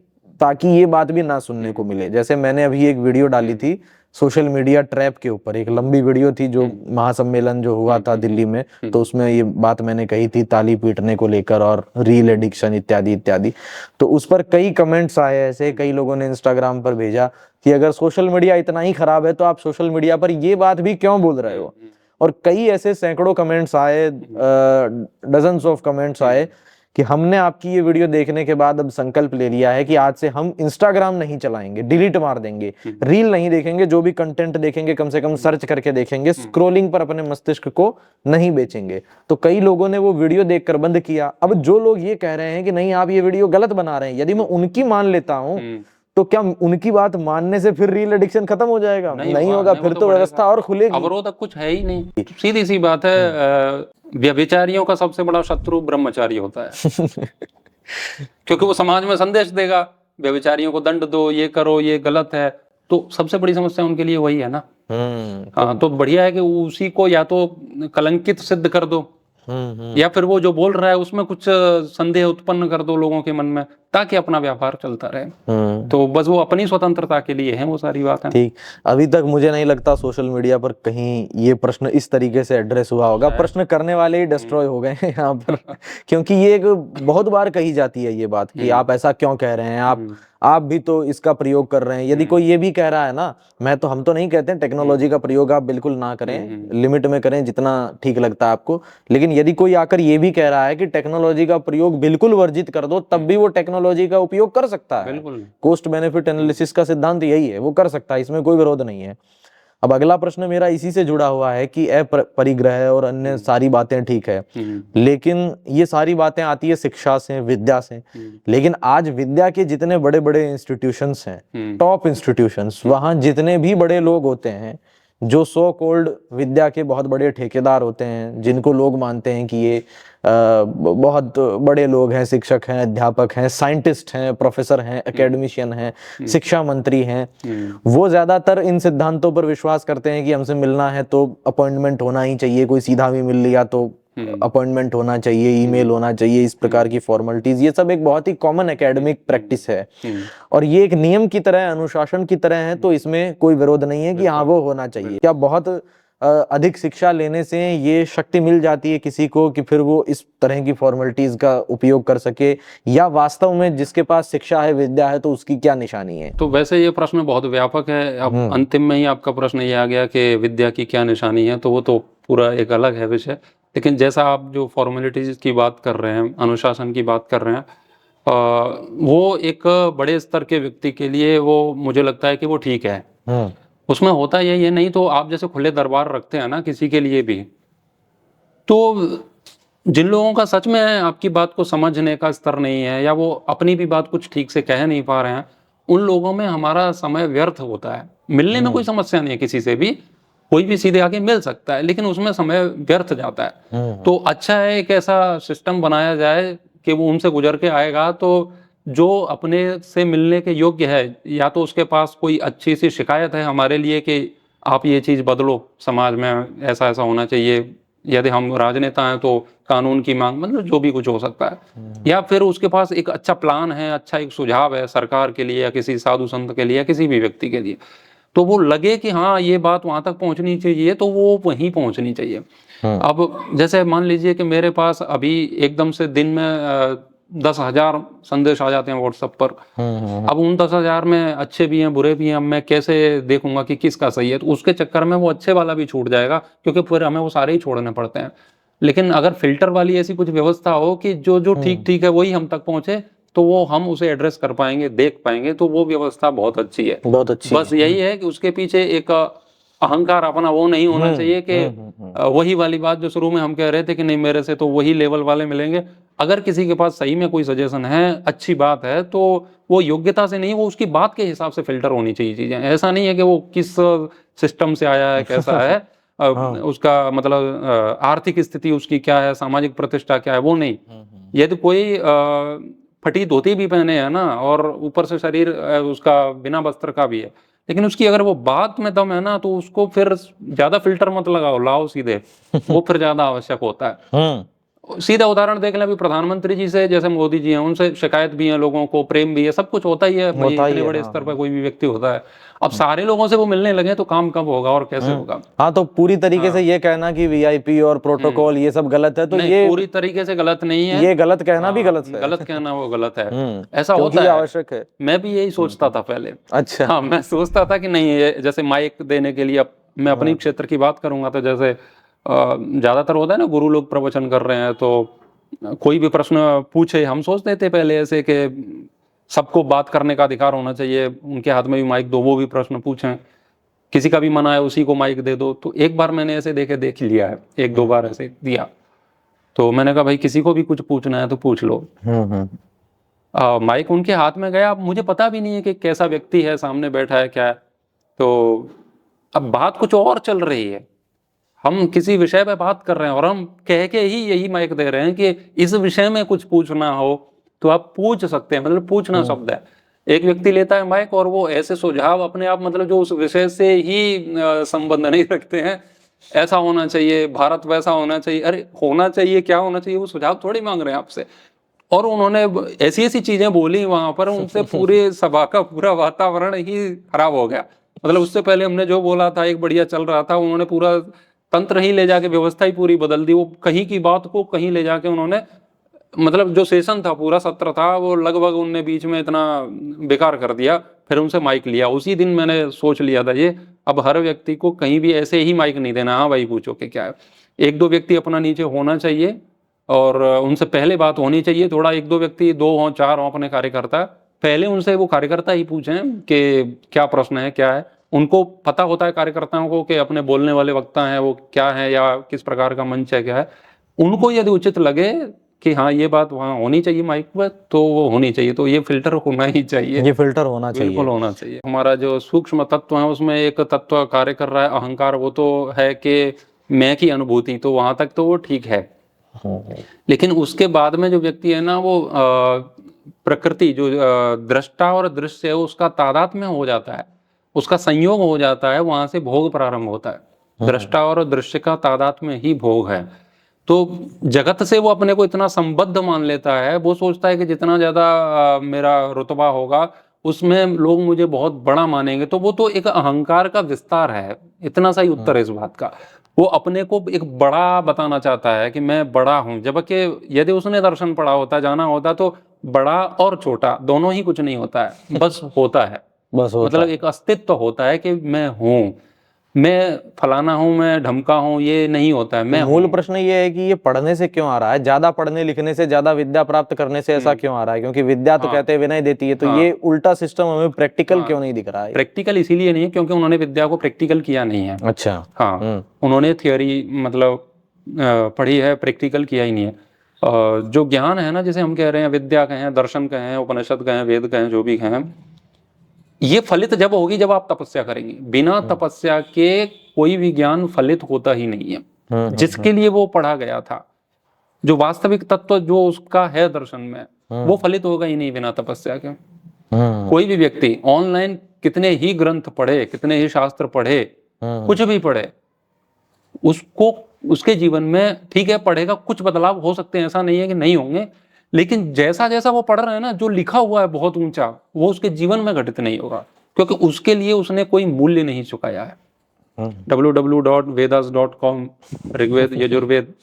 ताकि ये बात भी ना सुनने को मिले। जैसे मैंने अभी एक वीडियो डाली थी सोशल मीडिया ट्रैप के ऊपर, एक लंबी वीडियो थी जो महासम्मेलन जो हुआ था दिल्ली में, तो उसमें ये बात मैंने कही थी ताली पीटने को लेकर और रील एडिक्शन इत्यादि इत्यादि। तो उस पर कई कमेंट्स आए ऐसे, कई लोगों ने इंस्टाग्राम पर भेजा कि अगर सोशल मीडिया इतना ही खराब है तो आप सोशल मीडिया पर ये बात भी क्यों बोल रहे हो। और कई ऐसे सैकड़ों कमेंट्स आए, डजन्स ऑफ कमेंट्स आए कि हमने आपकी ये वीडियो देखने के बाद अब संकल्प ले लिया है कि आज से हम इंस्टाग्राम नहीं चलाएंगे, डिलीट मार देंगे, रील नहीं देखेंगे, जो भी कंटेंट देखेंगे कम से कम सर्च करके देखेंगे, स्क्रॉलिंग पर अपने मस्तिष्क को नहीं बेचेंगे। तो कई लोगों ने वो वीडियो देखकर बंद किया। अब जो लोग ये कह रहे हैं कि नहीं आप ये वीडियो गलत बना रहे हैं, यदि मैं उनकी मान लेता हूं तो क्या उनकी बात मानने से फिर रील एडिक्शन खत्म हो जाएगा? नहीं होगा, फिर तो व्यवस्था और खुलेगी। अवरोध कुछ है ही नहीं, सीधी सी बात है। व्यभिचारियों का सबसे बड़ा शत्रु ब्रह्मचारी होता है क्योंकि वो समाज में संदेश देगा व्यभिचारियों को दंड दो, ये करो, ये गलत है, तो सबसे बड़ी समस्या उनके लिए वही है ना। हाँ, तो बढ़िया है कि उसी को या तो कलंकित सिद्ध कर दो, या फिर वो जो बोल रहा है उसमें कुछ संदेह उत्पन्न कर दो लोगों के मन में, ताकि अपना व्यापार चलता रहे। तो बस वो अपनी स्वतंत्रता के लिए है वो सारी बात है। ठीक, अभी तक मुझे नहीं लगता सोशल मीडिया पर कहीं ये प्रश्न इस तरीके से एड्रेस हुआ होगा। प्रश्न करने वाले ही डिस्ट्रॉय हो गए हैं यहाँ पर क्योंकि ये एक बहुत बार कही जाती है ये बात कि आप ऐसा क्यों कह रहे हैं, आप भी तो इसका प्रयोग कर रहे हैं। यदि कोई ये भी कह रहा है ना, हम तो नहीं कहते टेक्नोलॉजी का प्रयोग आप बिल्कुल ना करें, लिमिट में करें जितना ठीक लगता है आपको, लेकिन यदि कोई आकर ये भी कह रहा है कि टेक्नोलॉजी का प्रयोग बिल्कुल वर्जित कर दो, तब भी वो टेक्नोलॉजी का उपयोग कर सकता है। कॉस्ट बेनिफिट एनालिसिस का सिद्धांत यही है, वो कर सकता है, इसमें कोई विरोध नहीं है। अब अगला प्रश्न मेरा इसी से जुड़ा हुआ है कि परिग्रह और अन्य सारी बातें ठीक है, लेकिन ये सारी बातें आती है शिक्षा से, विद्या से, लेकिन आज विद्या के जितने बड़े बड़े इंस्टीट्यूशंस हैं, टॉप इंस्टीट्यूशंस, वहां जितने भी बड़े लोग होते हैं जो सो कॉल्ड विद्या के बहुत बड़े ठेकेदार होते हैं, जिनको लोग मानते हैं कि ये बहुत बड़े लोग हैं, शिक्षक हैं, अध्यापक हैं, साइंटिस्ट हैं, प्रोफेसर हैं, एकेडमिशियन हैं, शिक्षा मंत्री हैं, वो ज्यादातर इन सिद्धांतों पर विश्वास करते हैं कि हमसे मिलना है तो अपॉइंटमेंट होना ही चाहिए, कोई सीधा भी मिल लिया तो अपॉइंटमेंट होना चाहिए, ईमेल होना चाहिए, इस प्रकार की फॉर्मेलिटीज, ये सब एक बहुत ही कॉमन एकेडमिक प्रैक्टिस है और ये एक नियम की तरह, अनुशासन की तरह है, तो इसमें कोई विरोध नहीं है कि हाँ वो होना चाहिए। क्या बहुत अधिक शिक्षा लेने से ये शक्ति मिल जाती है किसी को कि फिर वो इस तरह की फॉर्मेलिटीज का उपयोग कर सके, या वास्तव में जिसके पास शिक्षा है, विद्या है, तो उसकी क्या निशानी है? तो वैसे ये प्रश्न बहुत व्यापक है। अब अंतिम में ही आपका प्रश्न ये आ गया कि विद्या की क्या निशानी है, तो वो तो पूरा एक अलग है विषय। लेकिन जैसा आप जो फॉर्मेलिटीज की बात कर रहे हैं, अनुशासन की बात कर रहे हैं, वो एक बड़े स्तर के व्यक्ति के लिए वो मुझे लगता है कि वो ठीक है। उसमें होता यही है, नहीं तो आप जैसे खुले दरबार रखते हैं ना किसी के लिए भी, तो जिन लोगों का सच में आपकी बात को समझने का स्तर नहीं है, या वो अपनी भी बात कुछ ठीक से कह नहीं पा रहे हैं, उन लोगों में हमारा समय व्यर्थ होता है। मिलने में कोई समस्या नहीं है, किसी से भी कोई भी सीधे आके मिल सकता है, लेकिन उसमें समय व्यर्थ जाता है। तो अच्छा है एक ऐसा सिस्टम बनाया जाए कि वो उनसे गुजर के आएगा तो जो अपने से मिलने के योग्य है, या तो उसके पास कोई अच्छी सी शिकायत है हमारे लिए कि आप ये चीज़ बदलो, समाज में ऐसा ऐसा होना चाहिए, यदि हम राजनेता हैं तो कानून की मांग, मतलब जो भी कुछ हो सकता है, या फिर उसके पास एक अच्छा प्लान है, अच्छा एक सुझाव है सरकार के लिए या किसी साधु संत के लिए या किसी भी व्यक्ति के लिए, तो वो लगे कि हाँ ये बात वहां तक पहुंचनी चाहिए, तो वो वहीं पहुंचनी चाहिए। अब जैसे मान लीजिए कि मेरे पास अभी एकदम से दिन में 10,000 संदेश आ जाते हैं व्हाट्सएप पर। अब उन 10,000 में अच्छे भी हैं, बुरे भी हैं, अब मैं कैसे देखूंगा कि किसका सही है? तो उसके चक्कर में वो अच्छे वाला भी छूट जाएगा, क्योंकि फिर हमें वो सारे ही छोड़ने पड़ते हैं। लेकिन अगर फिल्टर वाली ऐसी कुछ व्यवस्था हो कि जो जो ठीक ठीक है वही हम तक पहुंचे, तो वो हम उसे एड्रेस कर पाएंगे, देख पाएंगे, तो वो व्यवस्था बहुत अच्छी है। बहुत अच्छी बस यही है कि उसके पीछे एक अहंकार अपना वो नहीं होना चाहिए कि वही वाली बात जो शुरू में हम कह रहे थे कि नहीं मेरे से तो वही लेवल वाले मिलेंगे। अगर किसी के पास सही में कोई सजेशन है, अच्छी बात है, तो वो योग्यता से नहीं, वो उसकी बात के हिसाब से फिल्टर होनी चाहिए चीजें। ऐसा नहीं है कि वो किस सिस्टम से आया है, कैसा है, उसका मतलब आर्थिक स्थिति उसकी क्या है, सामाजिक प्रतिष्ठा क्या है, वो नहीं। यदि कोई फटी धोती भी पहने है ना और ऊपर से शरीर उसका बिना वस्त्र का भी है, लेकिन उसकी अगर वो बात में दम है ना, तो उसको फिर ज्यादा फिल्टर मत लगाओ, लाओ सीधे, वो फिर ज्यादा आवश्यक होता है। सीधा उदाहरण देख लें, अभी प्रधानमंत्री जी से, जैसे मोदी जी हैं, उनसे शिकायत भी है लोगों को, प्रेम भी है, सब कुछ होता ही है, इतने बड़े स्तर पर कोई भी व्यक्ति होता है। अब सारे लोगों से वो मिलने लगे तो काम कब होगा और कैसे होगा? हाँ, तो पूरी तरीके से ये कहना कि वीआईपी और प्रोटोकॉल ये सब गलत है, तो ये पूरी तरीके से गलत नहीं है, ये गलत कहना भी गलत है। गलत कहना वो गलत है, ऐसा होता है, आवश्यक है। मैं भी यही सोचता था पहले। अच्छा। हाँ, मैं सोचता था कि नहीं, ये जैसे माइक देने के लिए, अब मैं अपनी क्षेत्र की बात करूंगा तो जैसे ज्यादातर होता है ना, गुरु लोग प्रवचन कर रहे हैं, तो कोई भी प्रश्न पूछे, हम सोचते थे पहले ऐसे कि सबको बात करने का अधिकार होना चाहिए, उनके हाथ में भी माइक दो, वो भी प्रश्न पूछें, किसी का भी मना है उसी को माइक दे दो। तो एक बार मैंने ऐसे देख लिया है, एक दो बार ऐसे दिया, तो मैंने कहा भाई किसी को भी कुछ पूछना है तो पूछ लो। माइक उनके हाथ में गया, अब मुझे पता भी नहीं है कि कैसा व्यक्ति है सामने बैठा है क्या है, तो अब बात कुछ और चल रही है, हम किसी विषय पे बात कर रहे हैं और हम कह के ही यही माइक दे रहे हैं कि इस विषय में कुछ पूछना हो तो आप पूछ सकते हैं, मतलब पूछना शब्द है। एक व्यक्ति लेता है माइक और वो ऐसे सुझाव अपने आप, मतलब जो उस विषय से ही संबंध नहीं रखते हैं, ऐसा होना चाहिए, भारत वैसा होना चाहिए, अरे होना चाहिए, क्या होना चाहिए, वो सुझाव थोड़ी मांग रहे हैं आपसे। और उन्होंने ऐसी ऐसी चीजें बोली वहां पर, उनसे पूरे सभा का पूरा वातावरण ही खराब हो गया। मतलब उससे पहले हमने जो बोला था एक बढ़िया चल रहा था, उन्होंने पूरा तंत्र ही ले जाके, व्यवस्था ही पूरी बदल दी। वो कहीं की बात को कहीं ले जाके उन्होंने, मतलब जो सेशन था, पूरा सत्र था, वो लगभग उनने बीच में इतना बेकार कर दिया। फिर उनसे माइक लिया, उसी दिन मैंने सोच लिया था ये, अब हर व्यक्ति को कहीं भी ऐसे ही माइक नहीं देना, हाँ भाई पूछो कि क्या है। एक दो व्यक्ति अपना नीचे होना चाहिए और उनसे पहले बात होनी चाहिए, थोड़ा एक दो व्यक्ति, दो हों चार हों अपने कार्यकर्ता, पहले उनसे वो कार्यकर्ता ही पूछें कि क्या प्रश्न है, क्या है। उनको पता होता है कार्यकर्ताओं को कि अपने बोलने वाले वक्ता हैं वो क्या है, या किस प्रकार का मंच है, क्या है। उनको यदि उचित लगे कि हाँ ये बात वहाँ होनी चाहिए माइक पर, तो वो होनी चाहिए, तो ये फिल्टर होना ही चाहिए, ये फिल्टर होना चाहिए, बिल्कुल होना चाहिए। हमारा जो सूक्ष्म तत्व है उसमें एक तत्व कार्य कर रहा है, अहंकार, वो तो है कि मैं की अनुभूति, तो वहां तक तो वो ठीक है। लेकिन उसके बाद में जो व्यक्ति है ना, वो प्रकृति, जो दृष्टा और दृश्य है, उसका तादात्म्य में हो जाता है, उसका संयोग हो जाता है, वहां से भोग प्रारंभ होता है। दृष्टा और दृश्य का तादात्म्य में ही भोग है। तो जगत से वो अपने को इतना संबद्ध मान लेता है, वो सोचता है कि जितना ज्यादा मेरा रुतबा होगा उसमें लोग मुझे बहुत बड़ा मानेंगे। तो वो तो एक अहंकार का विस्तार है, इतना सा ही उत्तर है इस बात का। वो अपने को एक बड़ा बताना चाहता है कि मैं बड़ा हूं, जबकि यदि उसने दर्शन पढ़ा होता, जाना होता, तो बड़ा और छोटा दोनों ही कुछ नहीं होता है, बस होता है। बस होता मतलब एक अस्तित्व होता है कि मैं हूं, मैं फलाना हूं, मैं ढमका हूं, ये नहीं होता है, मैं तो मूल हूं। प्रश्न ये है कि ये पढ़ने से क्यों आ रहा है, ज्यादा पढ़ने लिखने से, ज्यादा विद्या प्राप्त करने से ऐसा क्यों आ रहा है? क्योंकि विद्या तो हाँ कहते हैं विनय देती है, तो हाँ ये उल्टा सिस्टम हमें प्रैक्टिकल हाँ। क्यों नहीं दिख रहा है? प्रैक्टिकल इसीलिए नहीं है क्योंकि उन्होंने विद्या को प्रैक्टिकल किया नहीं है। अच्छा। हाँ, उन्होंने थियोरी मतलब पढ़ी है, प्रैक्टिकल किया ही नहीं है। जो ज्ञान है ना, जिसे हम कह रहे हैं विद्या कहें, दर्शन कहें, उपनिषद कहें, वेद कहें, जो भी कहें, ये फलित जब होगी जब आप तपस्या करेंगे। बिना तपस्या के कोई भी ज्ञान फलित होता ही नहीं है। जिसके लिए वो पढ़ा गया था, जो वास्तविक तत्व जो उसका है दर्शन में, वो फलित होगा ही नहीं बिना तपस्या के। कोई भी व्यक्ति ऑनलाइन कितने ही ग्रंथ पढ़े, कितने ही शास्त्र पढ़े, कुछ भी पढ़े, उसको उसके जीवन में ठीक है पढ़ेगा, कुछ बदलाव हो सकते हैं, ऐसा नहीं है कि नहीं होंगे, लेकिन जैसा जैसा वो पढ़ रहे हैं ना, जो लिखा हुआ है बहुत ऊंचा, वो उसके जीवन में घटित नहीं होगा, क्योंकि उसके लिए उसने कोई मूल्य नहीं चुकाया है। www.vedas.com, ऋग्वेद यजुर्वेद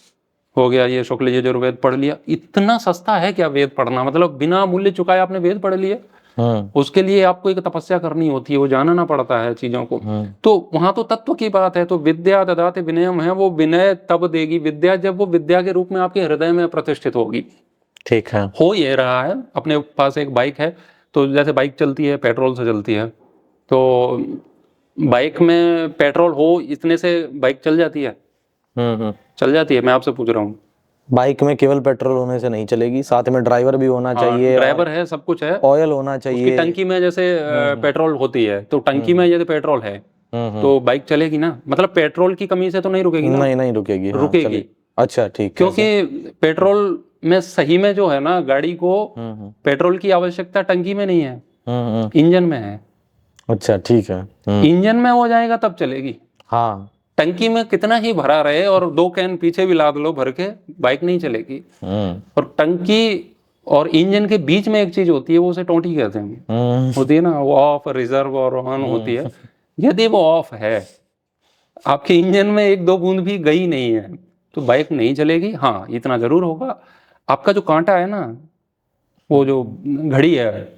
हो गया, ये शुक्ल यजुर्वेद पढ़ लिया। इतना सस्ता है क्या वेद पढ़ना? मतलब बिना मूल्य चुकाए आपने वेद पढ़ लिए। उसके लिए आपको एक तपस्या करनी होती है, वो जानना पड़ता है चीजों को। तो वहां तो तत्व की बात है। तो विद्या ददाति विनयम है, वो विनय तब देगी विद्या जब वो विद्या के रूप में आपके हृदय में प्रतिष्ठित होगी। ठीक है। हो ये रहा है। अपने पास एक बाइक है, तो जैसे बाइक चलती है पेट्रोल से चलती है, तो बाइक में पेट्रोल हो इतने से बाइक चल जाती है? चल जाती है? मैं आपसे पूछ रहा हूँ। बाइक में केवल पेट्रोल होने से नहीं चलेगी, साथ में ड्राइवर भी होना चाहिए, ड्राइवर है, सब कुछ है, ऑयल होना उसकी चाहिए। टंकी में जैसे पेट्रोल होती है, तो टंकी में यदि पेट्रोल है तो बाइक चलेगी ना। मतलब पेट्रोल की कमी से तो नहीं रुकेगी ना? नहीं नहीं रुकेगी। हाँ, रुकेगी। चलेगी। अच्छा ठीक है। क्योंकि पेट्रोल में सही में जो है ना, गाड़ी को पेट्रोल की आवश्यकता टंकी में नहीं है, इंजन में है। अच्छा ठीक है। इंजन में हो जाएगा तब चलेगी। हाँ। टंकी में कितना ही भरा रहे और 2 कैन पीछे भी लाद लो भर के, बाइक नहीं चलेगी। और टंकी और इंजन के बीच में एक चीज होती है, वो उसे टोंटी कहते हैं, होती है ना, वो ऑफ, रिजर्व और ऑन होती है। यदि वो ऑफ है, आपके इंजन में 1-2 बूंद भी गई नहीं है, तो बाइक नहीं चलेगी। हाँ, इतना जरूर होगा, आपका जो कांटा है ना, वो जो घड़ी है,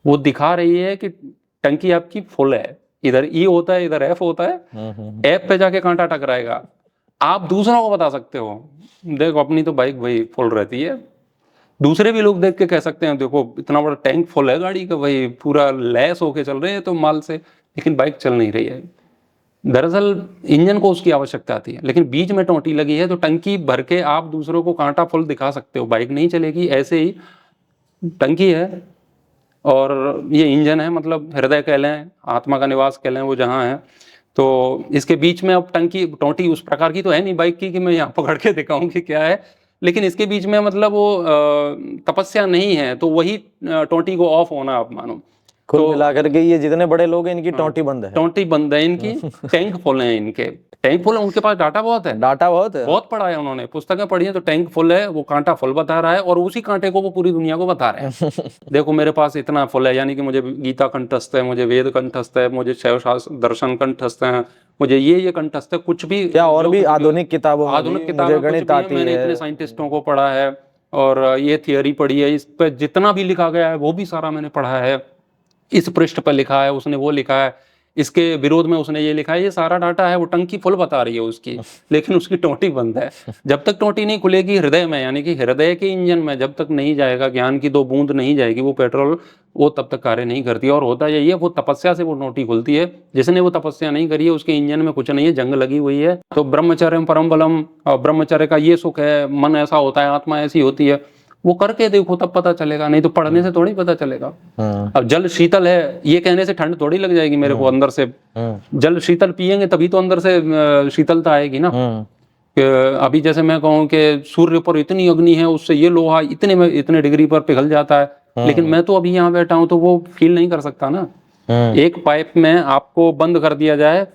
वो दिखा रही है कि टंकी आपकी फुल है। इधर ई होता है, इधर एफ होता है, एफ पे जाके कांटा टकराएगा। आप दूसरों को बता सकते हो, देखो अपनी तो बाइक भाई फुल रहती है। दूसरे भी लोग देख के कह सकते हैं, देखो इतना बड़ा टैंक फुल है गाड़ी का, भाई पूरा लैस होके चल रहे हैं तो माल से, लेकिन बाइक चल नहीं रही है। दरअसल इंजन को उसकी आवश्यकता आती है, लेकिन बीच में टोंटी लगी है, तो टंकी भर के आप दूसरों को कांटा फुल दिखा सकते हो, बाइक नहीं चलेगी। ऐसे ही टंकी है और ये इंजन है, मतलब हृदय कह लें, आत्मा का निवास कह लें, वो जहाँ है। तो इसके बीच में अब टंकी टोंटी उस प्रकार की तो है नहीं बाइक की कि मैं यहाँ पकड़ के दिखाऊं कि क्या है, लेकिन इसके बीच में मतलब वो तपस्या नहीं है, तो वही टोंटी को ऑफ होना आप मानो। कुल मिलाकर के ये जितने बड़े लोग हैं इनकी टोंटी बंद है। टोंटी बंद है इनकी, टैंक फुल है इनके, टैंक फुल है। उनके पास डाटा बहुत है, डाटा बहुत है, बहुत पढ़ा है उन्होंने, पुस्तकें पढ़ी है। तो टैंक फुल है, वो कांटा फुल बता रहा है, और उसी कांटे को वो पूरी दुनिया को बता रहे हैं। देखो मेरे पास इतना फुल है, यानी कि मुझे गीता कंठस्थ है, मुझे वेद कंठस्थ है, मुझे शैव शास्त्र दर्शन कंठस्थ है, मुझे ये कंठस्थ है। कुछ भी क्या और भी आधुनिक किताबों में आधुनिक भी किताबें मुझे गणित आती मैंने है। इतने साइंटिस्टों को पढ़ा है, और ये थियोरी पढ़ी है, इस पर जितना भी लिखा गया है वो भी सारा मैंने पढ़ा है। इस पृष्ठ पर लिखा है, उसने वो लिखा है, इसके विरोध में उसने ये लिखा है, ये सारा डाटा है। वो टंकी फुल बता रही है उसकी, लेकिन उसकी टोंटी बंद है। जब तक टोंटी नहीं खुलेगी हृदय में, यानी कि हृदय के इंजन में जब तक नहीं जाएगा, ज्ञान की 2 बूंद नहीं जाएगी वो पेट्रोल, वो तब तक कार्य नहीं करती। और होता यही है, वो तपस्या से वो टोंटी खुलती है। जिसने वो तपस्या नहीं करी है, उसके इंजन में कुछ नहीं है, जंग लगी हुई है। तो ब्रह्मचर्य परम बलम, ब्रह्मचर्य का ये सुख है, मन ऐसा होता है, आत्मा ऐसी होती है, वो करके देखो तब पता चलेगा, नहीं तो पढ़ने से थोड़ी पता चलेगा। अब जल शीतल है ये कहने से ठंड थोड़ी लग जाएगी मेरे को अंदर से। जल शीतल पिएंगे तभी तो अंदर से शीतलता आएगी ना। अभी जैसे मैं कहूँ कि सूर्य पर इतनी अग्नि है, उससे ये लोहा इतने डिग्री पर पिघल जाता है, लेकिन मैं तो अभी यहाँ बैठा हूँ तो वो फील नहीं कर सकता ना। एक पाइप में आपको बंद कर दिया जाए,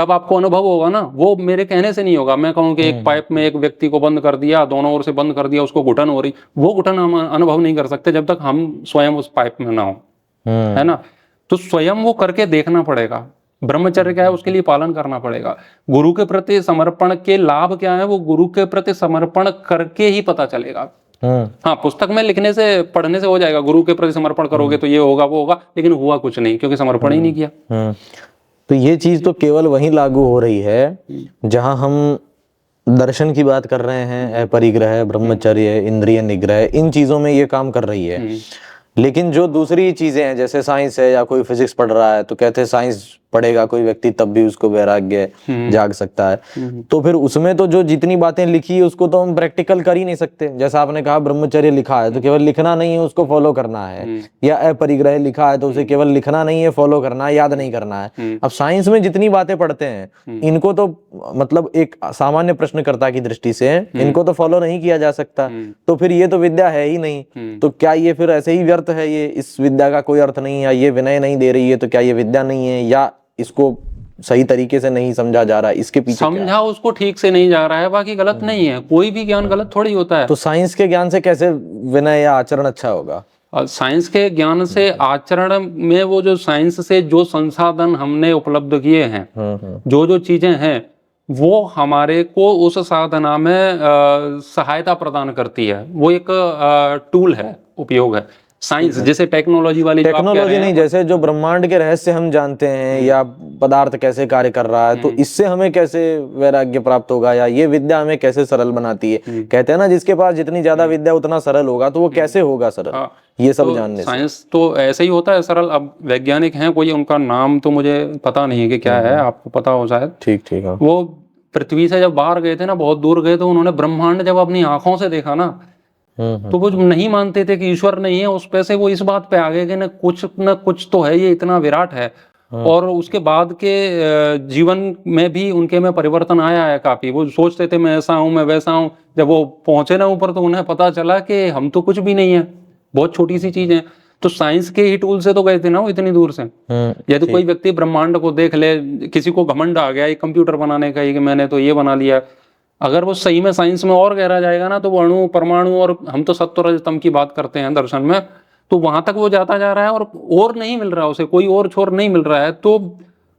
तब आपको अनुभव होगा ना, वो मेरे कहने से नहीं होगा। मैं कहूँ कि एक पाइप में एक व्यक्ति को बंद कर दिया, दोनों ओर से बंद कर दिया, उसको घुटन हो रही, वो घुटन हम अनुभव नहीं कर सकते जब तक हम स्वयं उस पाइप में ना हो, है ना। तो स्वयं वो करके देखना पड़ेगा। ब्रह्मचर्य क्या है, उसके लिए पालन करना पड़ेगा। गुरु के प्रति समर्पण के लाभ क्या है, वो गुरु के प्रति समर्पण करके ही पता चलेगा। हाँ, पुस्तक में लिखने से, पढ़ने से हो जाएगा, गुरु के प्रति समर्पण करोगे तो ये होगा वो होगा, लेकिन हुआ कुछ नहीं, क्योंकि समर्पण ही नहीं किया। तो ये चीज तो केवल वहीं लागू हो रही है जहां हम दर्शन की बात कर रहे हैं, अपरिग्रह, ब्रह्मचर्य, इंद्रिय निग्रह, इन चीजों में ये काम कर रही है। लेकिन जो दूसरी चीजें हैं, जैसे साइंस है या कोई फिजिक्स पढ़ रहा है, तो कहते हैं साइंस पढ़ेगा कोई व्यक्ति तब भी उसको वैराग्य जाग सकता है। तो फिर उसमें तो जो जितनी बातें लिखी है उसको तो हम प्रैक्टिकल कर ही नहीं सकते। जैसा आपने कहा ब्रह्मचर्य लिखा है तो केवल लिखना नहीं है, उसको फॉलो करना है। या अपरिग्रह लिखा है तो उसे केवल लिखना नहीं है, फॉलो करना है, याद नहीं करना है। अब साइंस में जितनी बातें पढ़ते हैं इनको तो मतलब एक सामान्य प्रश्नकर्ता की दृष्टि से इनको तो फॉलो नहीं किया जा सकता। तो फिर ये तो विद्या है ही नहीं। तो क्या ये फिर ऐसे ही व्यर्थ है, ये इस विद्या का कोई अर्थ नहीं है, ये विनय नहीं दे रही है, तो क्या ये विद्या नहीं है, या इसको सही तरीके से नहीं समझा जा रहा है? इसके पीछे समझा उसको ठीक से नहीं जा रहा है, बाकी गलत नहीं है। कोई भी ज्ञान गलत थोड़ी होता है। तो साइंस के ज्ञान से कैसे विनय या आचरण अच्छा होगा? और साइंस के ज्ञान से आचरण में, वो जो साइंस से जो संसाधन हमने उपलब्ध किए हैं, जो जो चीजें हैं, वो हमारे को उस साधना में सहायता प्रदान करती है। वो एक टूल है, उपयोग है। साइंस जैसे टेक्नोलॉजी वाली, टेक्नोलॉजी नहीं, जैसे जो ब्रह्मांड के रहस्य हम जानते हैं या पदार्थ कैसे कार्य कर रहा है, तो इससे हमें कैसे वैराग्य प्राप्त होगा, या ये विद्या हमें कैसे सरल बनाती है? कहते हैं ना, जिसके पास जितनी ज्यादा विद्या उतना सरल होगा, तो वो कैसे होगा सरल? ये सब तो जानने साइंस तो ऐसे ही होता है सरल। अब वैज्ञानिक हैं कोई, उनका नाम तो मुझे पता नहीं है कि क्या है, आपको पता हो शायद। ठीक ठीक है। वो पृथ्वी से जब बाहर गए थे ना, बहुत दूर गए, तो उन्होंने ब्रह्मांड जब अपनी आंखों से देखा ना, तो वो नहीं मानते थे कि ईश्वर नहीं है। उस पे से वो इस बात पे आ गए कि न कुछ तो है, ये इतना विराट है। और उसके बाद के जीवन में भी उनके में परिवर्तन आया है काफी। वो सोचते थे मैं ऐसा हूं, मैं वैसा हूं। जब वो पहुंचे ना ऊपर, तो उन्हें पता चला कि हम तो कुछ भी नहीं है, बहुत छोटी सी चीज है। तो साइंस के ही टूल से तो गए थे ना वो इतनी दूर से। यदि कोई व्यक्ति ब्रह्मांड को देख ले, किसी को घमंड आ गया एक कंप्यूटर बनाने का, कि मैंने तो ये बना लिया, अगर वो सही में साइंस में और गहरा जाएगा ना, तो वो अणु, परमाणु, और हम तो सत्व रजतम की बात करते हैं दर्शन में, तो वहां तक वो जाता जा रहा है और नहीं मिल रहा उसे, कोई और छोर नहीं मिल रहा है। तो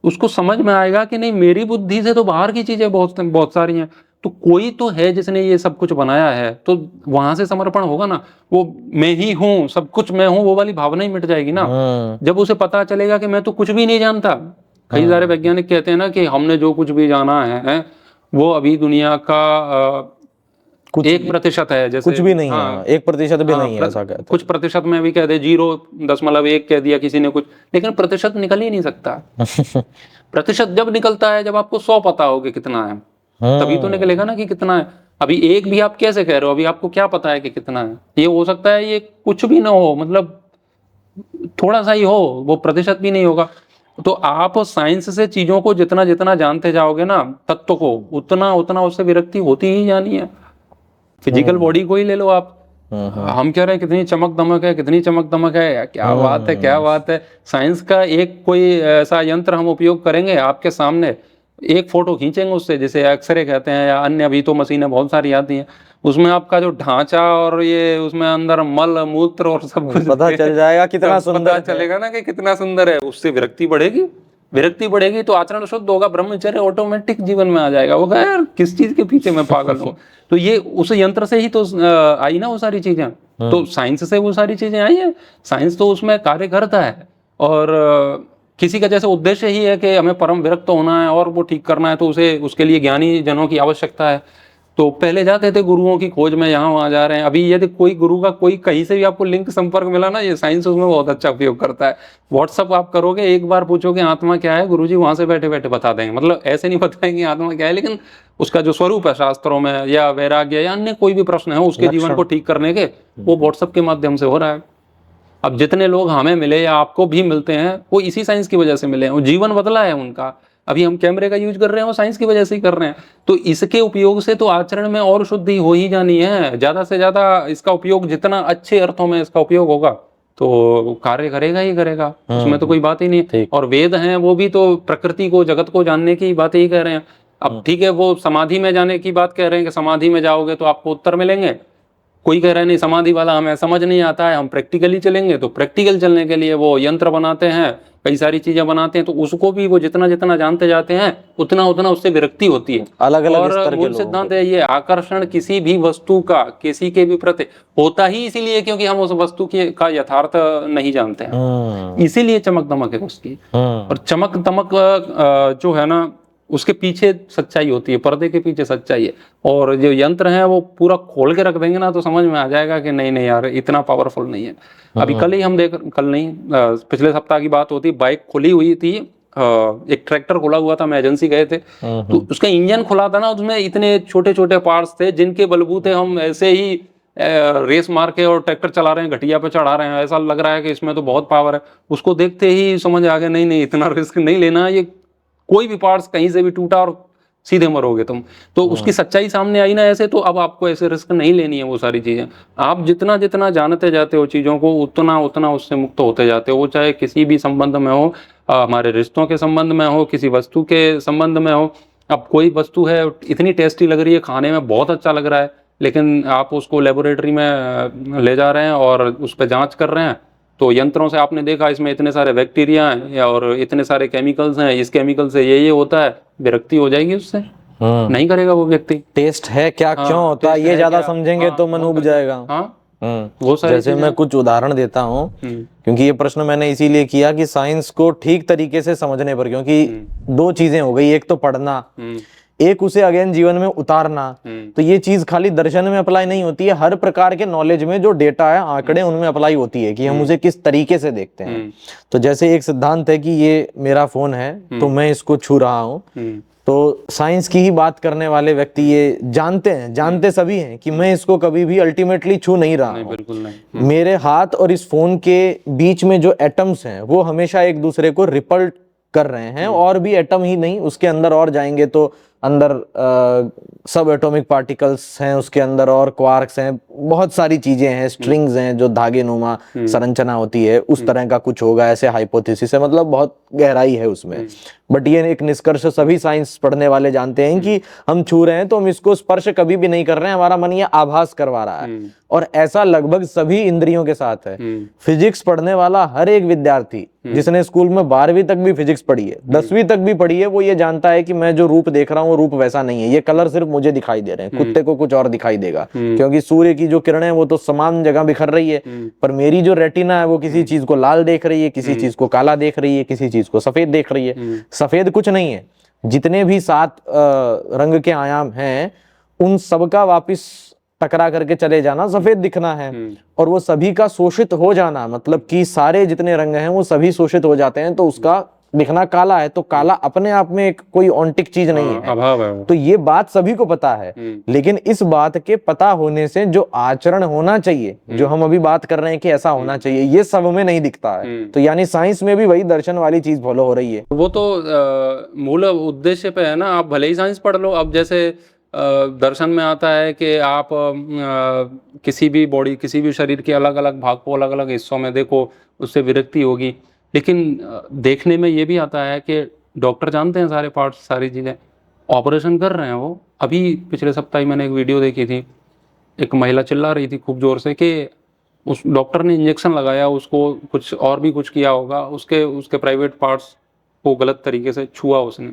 उसको समझ में आएगा कि नहीं, मेरी बुद्धि से तो बाहर की चीजें बहुत सारी हैं, तो कोई तो है जिसने ये सब कुछ बनाया है। तो वहां से समर्पण होगा ना, वो मैं ही हूँ, सब कुछ मैं हूँ, वो वाली भावना ही मिट जाएगी ना। जब उसे पता चलेगा कि मैं तो कुछ भी नहीं जानता। कई सारे वैज्ञानिक कहते हैं ना कि हमने जो कुछ भी जाना है वो अभी दुनिया का 1% है, जैसे कुछ भी नहीं है, 1% भी नहीं है, ऐसा कहते हैं। कुछ प्रतिशत में भी कह दे, 0.1 कह दिया किसी ने कुछ, लेकिन प्रतिशत निकल ही नहीं सकता। प्रतिशत जब निकलता है जब आपको 100 पता हो कि कितना है, तभी तो निकलेगा ना कि कितना है। अभी एक भी आप कैसे कह रहे हो, अभी आपको क्या पता है कि कितना है? ये हो सकता है ये कुछ भी ना हो, मतलब थोड़ा सा ही हो, वो प्रतिशत भी नहीं होगा। तो आप साइंस से चीजों को जितना जितना जानते जाओगे ना, तत्व को, उतना उतना उससे विरक्ति होती ही जानी है। फिजिकल बॉडी को ही ले लो आप, हम कह रहे हैं कितनी चमक दमक है, कितनी चमक दमक है, क्या बात है, क्या बात है। साइंस का एक कोई ऐसा यंत्र हम उपयोग करेंगे, आपके सामने एक फोटो खींचेंगे उससे, जैसे एक्सरे कहते हैं या अन्य अभी तो मशीनें बहुत सारी आती हैं, उसमें आपका जो ढांचा और ये उसमें अंदर मल मूत्र और सब कुछ पता चल जाएगा, कितना सुंदर पता चलेगा ना कि कितना सुंदर है। उससे विरक्ति बढ़ेगी, विरक्ति बढ़ेगी तो आचरण शुद्ध होगा, ब्रह्मचर्य ऑटोमेटिक जीवन में आ जाएगा। वो कहे यार किस चीज के पीछे मैं पागल हूँ। तो ये उस यंत्र से ही तो आई ना वो सारी चीजें, तो साइंस से वो सारी चीजें आई है। साइंस तो उसमें कार्य करता है, और किसी का जैसे उद्देश्य ही है कि हमें परम विरक्त होना है और वो ठीक करना है, तो उसे उसके लिए ज्ञानी जनों की आवश्यकता है। तो पहले जाते थे गुरुओं की खोज में, यहाँ वहाँ जा रहे हैं। अभी यदि कोई गुरु का कोई कहीं से भी आपको लिंक संपर्क मिला ना, ये साइंस उसमें बहुत अच्छा उपयोग करता है। व्हाट्सअप आप करोगे, एक बार पूछोगे आत्मा क्या है, गुरुजी वहां से बैठे बैठे बता देंगे। मतलब ऐसे नहीं बताएंगे आत्मा क्या है, लेकिन उसका जो स्वरूप है शास्त्रों में, या वैराग्य या अन्य कोई भी प्रश्न है उसके जीवन को ठीक करने के, वो व्हाट्सअप के माध्यम से हो रहा है। अब जितने लोग हमें मिले या आपको भी मिलते हैं, वो इसी साइंस की वजह से मिले हैं, वो जीवन बदला है उनका। अभी हम कैमरे का यूज कर रहे हैं, वो साइंस की वजह से ही कर रहे हैं। तो इसके उपयोग से तो आचरण में और शुद्धि हो ही जानी है। ज्यादा से ज्यादा इसका उपयोग, जितना अच्छे अर्थों में इसका उपयोग होगा, तो कार्य करेगा ही करेगा, उसमें तो कोई बात ही नहीं। ठीक। और वेद हैं वो भी तो प्रकृति को, जगत को जानने की बातें ही कह रहे हैं। अब ठीक है, वो समाधि में जाने की बात कह रहे हैं कि समाधि में जाओगे तो आपको उत्तर मिलेंगे। कोई कह रहा है नहीं, समाधि वाला हमें समझ नहीं आता है, हम प्रैक्टिकली चलेंगे। तो प्रैक्टिकल चलने के लिए वो यंत्र बनाते हैं, कई सारी चीजें बनाते हैं, तो उसको भी वो जितना जितना जानते जाते हैं उतना उतना उससे विरक्ति होती है। अलग अलग और स्तर के मूल लोगों सिद्धांत है ये, आकर्षण किसी भी वस्तु का किसी के भी प्रति होता ही इसीलिए क्योंकि हम उस वस्तु की का यथार्थ नहीं जानते हैं, इसीलिए चमक दमक है उसकी। और चमक दमक जो है ना, उसके पीछे सच्चाई होती है, पर्दे के पीछे सच्चाई है। और जो यंत्र है वो पूरा खोल के रख देंगे ना तो समझ में आ जाएगा कि नहीं नहीं यार, इतना पावरफुल नहीं है। अभी कल ही हम कल नहीं, पिछले सप्ताह की बात होती, बाइक खुली हुई थी, एक ट्रैक्टर खुला हुआ था, हम एजेंसी गए थे, तो उसका इंजन खुला था ना, उसमें इतने छोटे छोटे पार्ट्स थे जिनके बलबूते हम ऐसे ही रेस मार के और ट्रैक्टर चला रहे हैं, घटिया पे चढ़ा रहे हैं, ऐसा लग रहा है कि इसमें तो बहुत पावर है। उसको देखते ही समझ आ गया नहीं नहीं, इतना रिस्क नहीं लेना, ये कोई भी पार्ट्स कहीं से भी टूटा और सीधे मरोगे तुम। तो उसकी सच्चाई सामने आई ना ऐसे, तो अब आपको ऐसे रिस्क नहीं लेनी है वो सारी चीजें। आप जितना जितना जानते जाते हो चीजों को, उतना उतना उससे मुक्त होते जाते हो। वो चाहे किसी भी संबंध में हो, हमारे रिश्तों के संबंध में हो, किसी वस्तु के संबंध में हो। अब कोई वस्तु है इतनी टेस्टी लग रही है, खाने में बहुत अच्छा लग रहा है, लेकिन आप उसको लेबोरेटरी में ले जा रहे हैं और उस पर जांच कर रहे हैं, तो यंत्रों से आपने देखा इसमें इतने सारे बैक्टीरिया हैं और इतने सारे केमिकल्स हैं, इस केमिकल से ये होता है, विरक्ति हो जाएगी उससे, नहीं करेगा वो व्यक्ति। टेस्ट है क्या, हाँ, क्यों होता है, टेस्ट ये है ज्यादा क्या? समझेंगे हाँ, तो मन उब जाएगा। हाँ, वो सारी जैसे मैं कुछ उदाहरण देता हूँ, क्योंकि ये प्रश्न मैंने इसीलिए किया कि साइंस को ठीक तरीके से समझने पर, क्योंकि दो चीजें हो गई, एक तो पढ़ना, एक उसे अगेन जीवन में उतारना। तो ये चीज खाली दर्शन में अप्लाई नहीं होती है, हर प्रकार के नॉलेज में जो डेटा है, आंकड़े, उनमें अप्लाई होती है कि हम उसे किस तरीके से देखते हैं। तो जैसे एक सिद्धांत है कि ये मेरा फोन है तो मैं इसको छू रहा हूँ, तो साइंस की ही बात करने वाले व्यक्ति ये जानते हैं, जानते सभी हैं कि मैं इसको कभी भी अल्टीमेटली छू नहीं रहा हूँ। बिल्कुल नहीं। मेरे हाथ और इस फोन के बीच में जो एटम्स हैं वो हमेशा एक दूसरे को रिपल्ट कर रहे हैं, और भी एटम ही नहीं, उसके अंदर और जाएंगे तो अंदर सब एटॉमिक पार्टिकल्स हैं उसके अंदर, और क्वार्क्स हैं, बहुत सारी चीजें हैं, स्ट्रिंग्स हैं जो धागे नुमा संरचना होती है, उस तरह का कुछ होगा, ऐसे हाइपोथेसिस है, मतलब बहुत गहराई है उसमें। बट ये एक निष्कर्ष सभी साइंस पढ़ने वाले जानते हैं कि हम छू रहे हैं तो हम इसको स्पर्श कभी भी नहीं कर रहे हैं, हमारा मन ये आभास करवा रहा है। और ऐसा लगभग सभी इंद्रियों के साथ है। फिजिक्स पढ़ने वाला हर एक विद्यार्थी जिसने स्कूल में 12वीं तक भी फिजिक्स पढ़ी है, 10वीं तक भी पढ़ी है, वो ये जानता है कि मैं जो रूप देख रहा हूँ वो रूप वैसा नहीं है, ये कलर सिर्फ मुझे दिखाई दे रहे हैं, कुत्ते को कुछ और दिखाई देगा, क्योंकि सूर्य की जो किरणें हैं वो तो समान जगह बिखर रही है, पर मेरी जो रेटिना है वो किसी चीज को लाल देख रही है, किसी चीज को काला देख रही है, किसी चीज को सफेद देख रही है। सफेद कुछ नहीं है, जितने भी 7 रंग के आयाम हैं उन सबका वापिस टकरा करके चले जाना सफेद दिखना है, और वो सभी का शोषित हो जाना, मतलब कि सारे जितने रंग हैं वो सभी शोषित हो जाते हैं, तो उसका दिखना काला है। तो काला अपने आप में एक कोई ऑन्टिक चीज नहीं है, अभाव है। तो ये बात सभी को पता है। लेकिन इस बात के पता होने से जो आचरण होना चाहिए, जो हम अभी बात कर रहे हैं कि ऐसा होना चाहिए, ये सब में नहीं दिखता है। तो यानी साइंस में भी वही दर्शन वाली चीज फॉलो हो रही है। वो तो मूल उद्देश्य पे है ना, आप भले ही साइंस पढ़ लो। अब जैसे दर्शन में आता है कि आप किसी भी बॉडी, किसी भी शरीर के अलग अलग भाग को अलग अलग हिस्सों में देखो, उससे विरक्ति होगी। लेकिन देखने में ये भी आता है कि डॉक्टर जानते हैं सारे पार्ट्स, सारी चीज़ें, ऑपरेशन कर रहे हैं वो। अभी पिछले सप्ताह ही मैंने एक वीडियो देखी थी, एक महिला चिल्ला रही थी खूब जोर से कि उस डॉक्टर ने इंजेक्शन लगाया, उसको कुछ और भी कुछ किया होगा, उसके प्राइवेट पार्ट्स को गलत तरीके से छुआ उसने,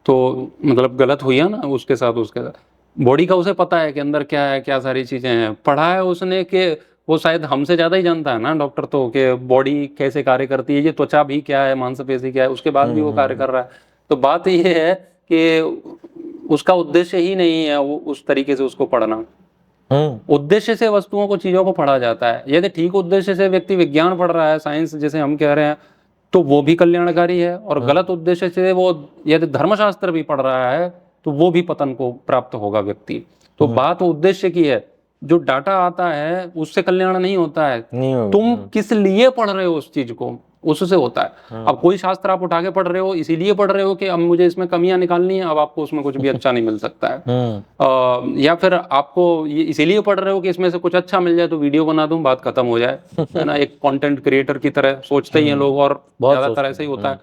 तो मतलब गलत हुई है ना उसके साथ बॉडी का उसे पता है कि अंदर क्या है, क्या सारी चीज़ें हैं, पढ़ा है उसने कि वो शायद हमसे ज़्यादा ही जानता है ना डॉक्टर, तो कि बॉडी कैसे कार्य करती है, ये त्वचा भी क्या है, मांसपेशी क्या है, उसके बाद भी वो कार्य कर रहा है। तो बात ये है कि उसका उद्देश्य ही नहीं है वो उस तरीके से उसको पढ़ना। उद्देश्य से वस्तुओं को, चीज़ों को पढ़ा जाता है। यदि ठीक उद्देश्य से व्यक्ति विज्ञान पढ़ रहा है, साइंस जैसे हम कह रहे हैं, तो वो भी कल्याणकारी है। और गलत उद्देश्य से वो यदि धर्मशास्त्र भी पढ़ रहा है तो वो भी पतन को प्राप्त होगा व्यक्ति। तो बात उद्देश्य की है, जो डाटा आता है उससे कल्याण नहीं होता है। तुम किस लिए पढ़ रहे हो उस चीज को, उससे होता है। अब कोई शास्त्र आप उठा के पढ़ रहे हो, इसीलिए पढ़ रहे हो कि अब मुझे इसमें कमियां निकालनी है, अब आपको उसमें कुछ भी अच्छा नहीं मिल सकता है। या फिर आपको ये इसीलिए पढ़ रहे हो कि इसमें से कुछ अच्छा मिल जाए तो वीडियो बना दूं, बात खत्म हो जाए, है ना। एक कंटेंट क्रिएटर की तरह सोचते ही हैं लोग, और ज्यादातर ऐसा ही होता है।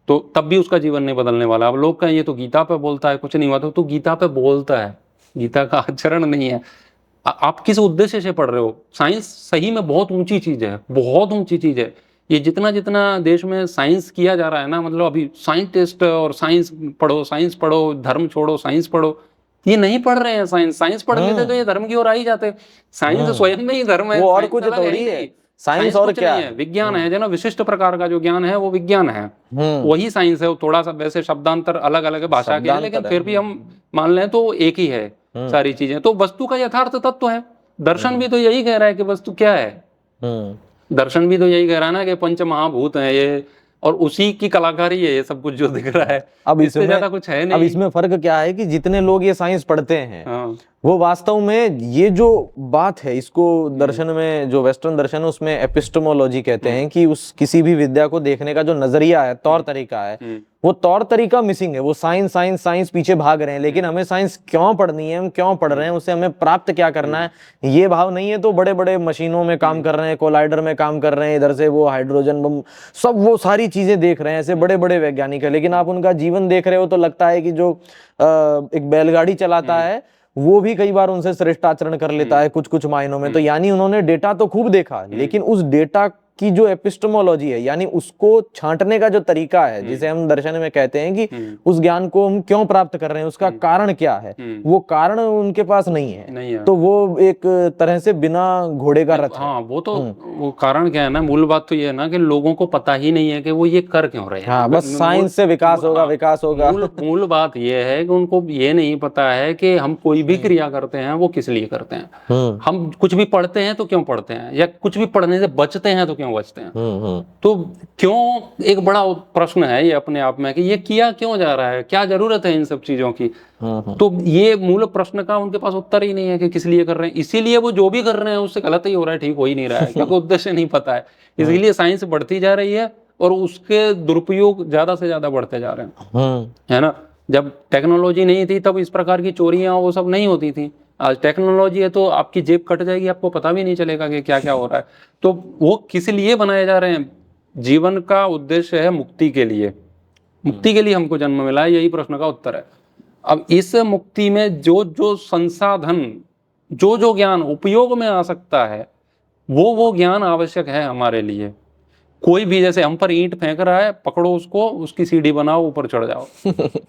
तो तब भी उसका जीवन नहीं बदलने वाला। अब लोग कहें ये तो गीता पे बोलता है, कुछ नहीं हुआ, तो गीता पे बोलता है, गीता का आचरण नहीं है। आप किस उद्देश्य से पढ़ रहे हो? साइंस सही में बहुत ऊंची चीज है, बहुत ऊंची चीज है। ये जितना जितना देश में साइंस किया जा रहा है ना, मतलब अभी साइंटिस्ट और साइंस पढ़ो, धर्म छोड़ो, साइंस पढ़ो, ये नहीं पढ़ रहे हैं। साइंस साइंस पढ़ लेते तो ये धर्म की ओर आ ही जाते। साइंस स्वयं में ही धर्म है, वो और साइंस कुछ अलग थोड़ी ही है। नहीं। साइंस और कुछ क्या नहीं है, विज्ञान है, जो ना विशिष्ट प्रकार का जो ज्ञान है वो विज्ञान है, वही साइंस है। वो थोड़ा सा वैसे शब्दांतर अलग अलग भाषा के हैं, लेकिन फिर भी हम मान लें तो एक ही है सारी चीजें। तो वस्तु का यथार्थ तत्व है। दर्शन भी तो यही कह रहा है कि वस्तु क्या है। दर्शन भी तो यही कह रहा है ना कि पंच महाभूत हैं ये, और उसी की कलाकारी है ये सब कुछ जो दिख रहा है। अब इससे ज्यादा कुछ है नहीं। अब इसमें फर्क क्या है कि जितने लोग ये साइंस पढ़ते हैं, हाँ। वो वास्तव में ये जो बात है, इसको दर्शन में, जो वेस्टर्न दर्शन है उसमें एपिस्टेमोलॉजी कहते हैं, कि उस किसी भी विद्या को देखने का जो नजरिया है, तौर तरीका है, वो तौर तरीका मिसिंग है। वो साइंस साइंस साइंस पीछे भाग रहे हैं, लेकिन हमें साइंस क्यों पढ़नी है, हम क्यों पढ़ रहे हैं, उससे हमें प्राप्त क्या करना है, ये भाव नहीं है। तो बड़े बड़े मशीनों में काम कर रहे हैं, कोलाइडर में काम कर रहे हैं, इधर से वो हाइड्रोजन बम, सब वो सारी चीजें देख रहे हैं, ऐसे बड़े बड़े वैज्ञानिक है। लेकिन आप उनका जीवन देख रहे हो तो लगता है कि जो एक बैलगाड़ी चलाता है वो भी कई बार उनसे श्रेष्ठ आचरण कर लेता है कुछ कुछ मायनों में। तो यानी उन्होंने डेटा तो खूब देखा, लेकिन उस डेटा की जो एपिस्टेमोलॉजी है, यानी उसको छांटने का जो तरीका है, जिसे हम दर्शन में कहते हैं कि उस ज्ञान को हम क्यों प्राप्त कर रहे हैं, उसका कारण क्या है, वो कारण उनके पास नहीं है। तो वो एक तरह से बिना घोड़े का रथ है। हाँ, वो तो वो कारण क्या है ना, मूल बात तो ये है ना कि लोगों को पता ही नहीं है कि वो ये कर क्यों रहे हैं। हाँ, बस साइंस से विकास होगा, विकास होगा। मूल बात ये है कि उनको ये नहीं पता है कि हम कोई भी क्रिया करते हैं वो किस लिए करते हैं। हम कुछ भी पढ़ते हैं तो क्यों पढ़ते हैं, या कुछ भी पढ़ने से बचते हैं तो क्यों बचते हैं। तो क्यों, एक बड़ा प्रश्न है ये अपने आप में कि ये किया क्यों जा रहा है, क्या जरूरत है इन सब चीजों की। तो ये मूल प्रश्न का उनके पास उत्तर ही नहीं है कि किस लिए कर रहे हैं। इसीलिए वो जो भी कर रहे हैं उससे गलत ही हो रहा है, ठीक हो ही नहीं रहा है, क्योंकि उद्देश्य नहीं पता है। इसीलिए साइंस बढ़ती जा रही है और उसके दुरुपयोग ज्यादा से ज्यादा बढ़ते जा रहे हैं, है ना। जब टेक्नोलॉजी नहीं थी तब इस प्रकार की चोरियां वो सब नहीं होती थी। आज टेक्नोलॉजी है तो आपकी जेब कट जाएगी, आपको पता भी नहीं चलेगा कि क्या क्या हो रहा है। तो वो किस लिए बनाए जा रहे हैं? जीवन का उद्देश्य है मुक्ति के लिए। मुक्ति के लिए हमको जन्म मिला है, यही प्रश्न का उत्तर है। अब इस मुक्ति में जो जो संसाधन, जो जो ज्ञान उपयोग में आ सकता है, वो ज्ञान आवश्यक है हमारे लिए। कोई भी, जैसे हम पर ईंट फेंक रहा है, पकड़ो उसको, उसकी सीढ़ी बनाओ, ऊपर चढ़ जाओ।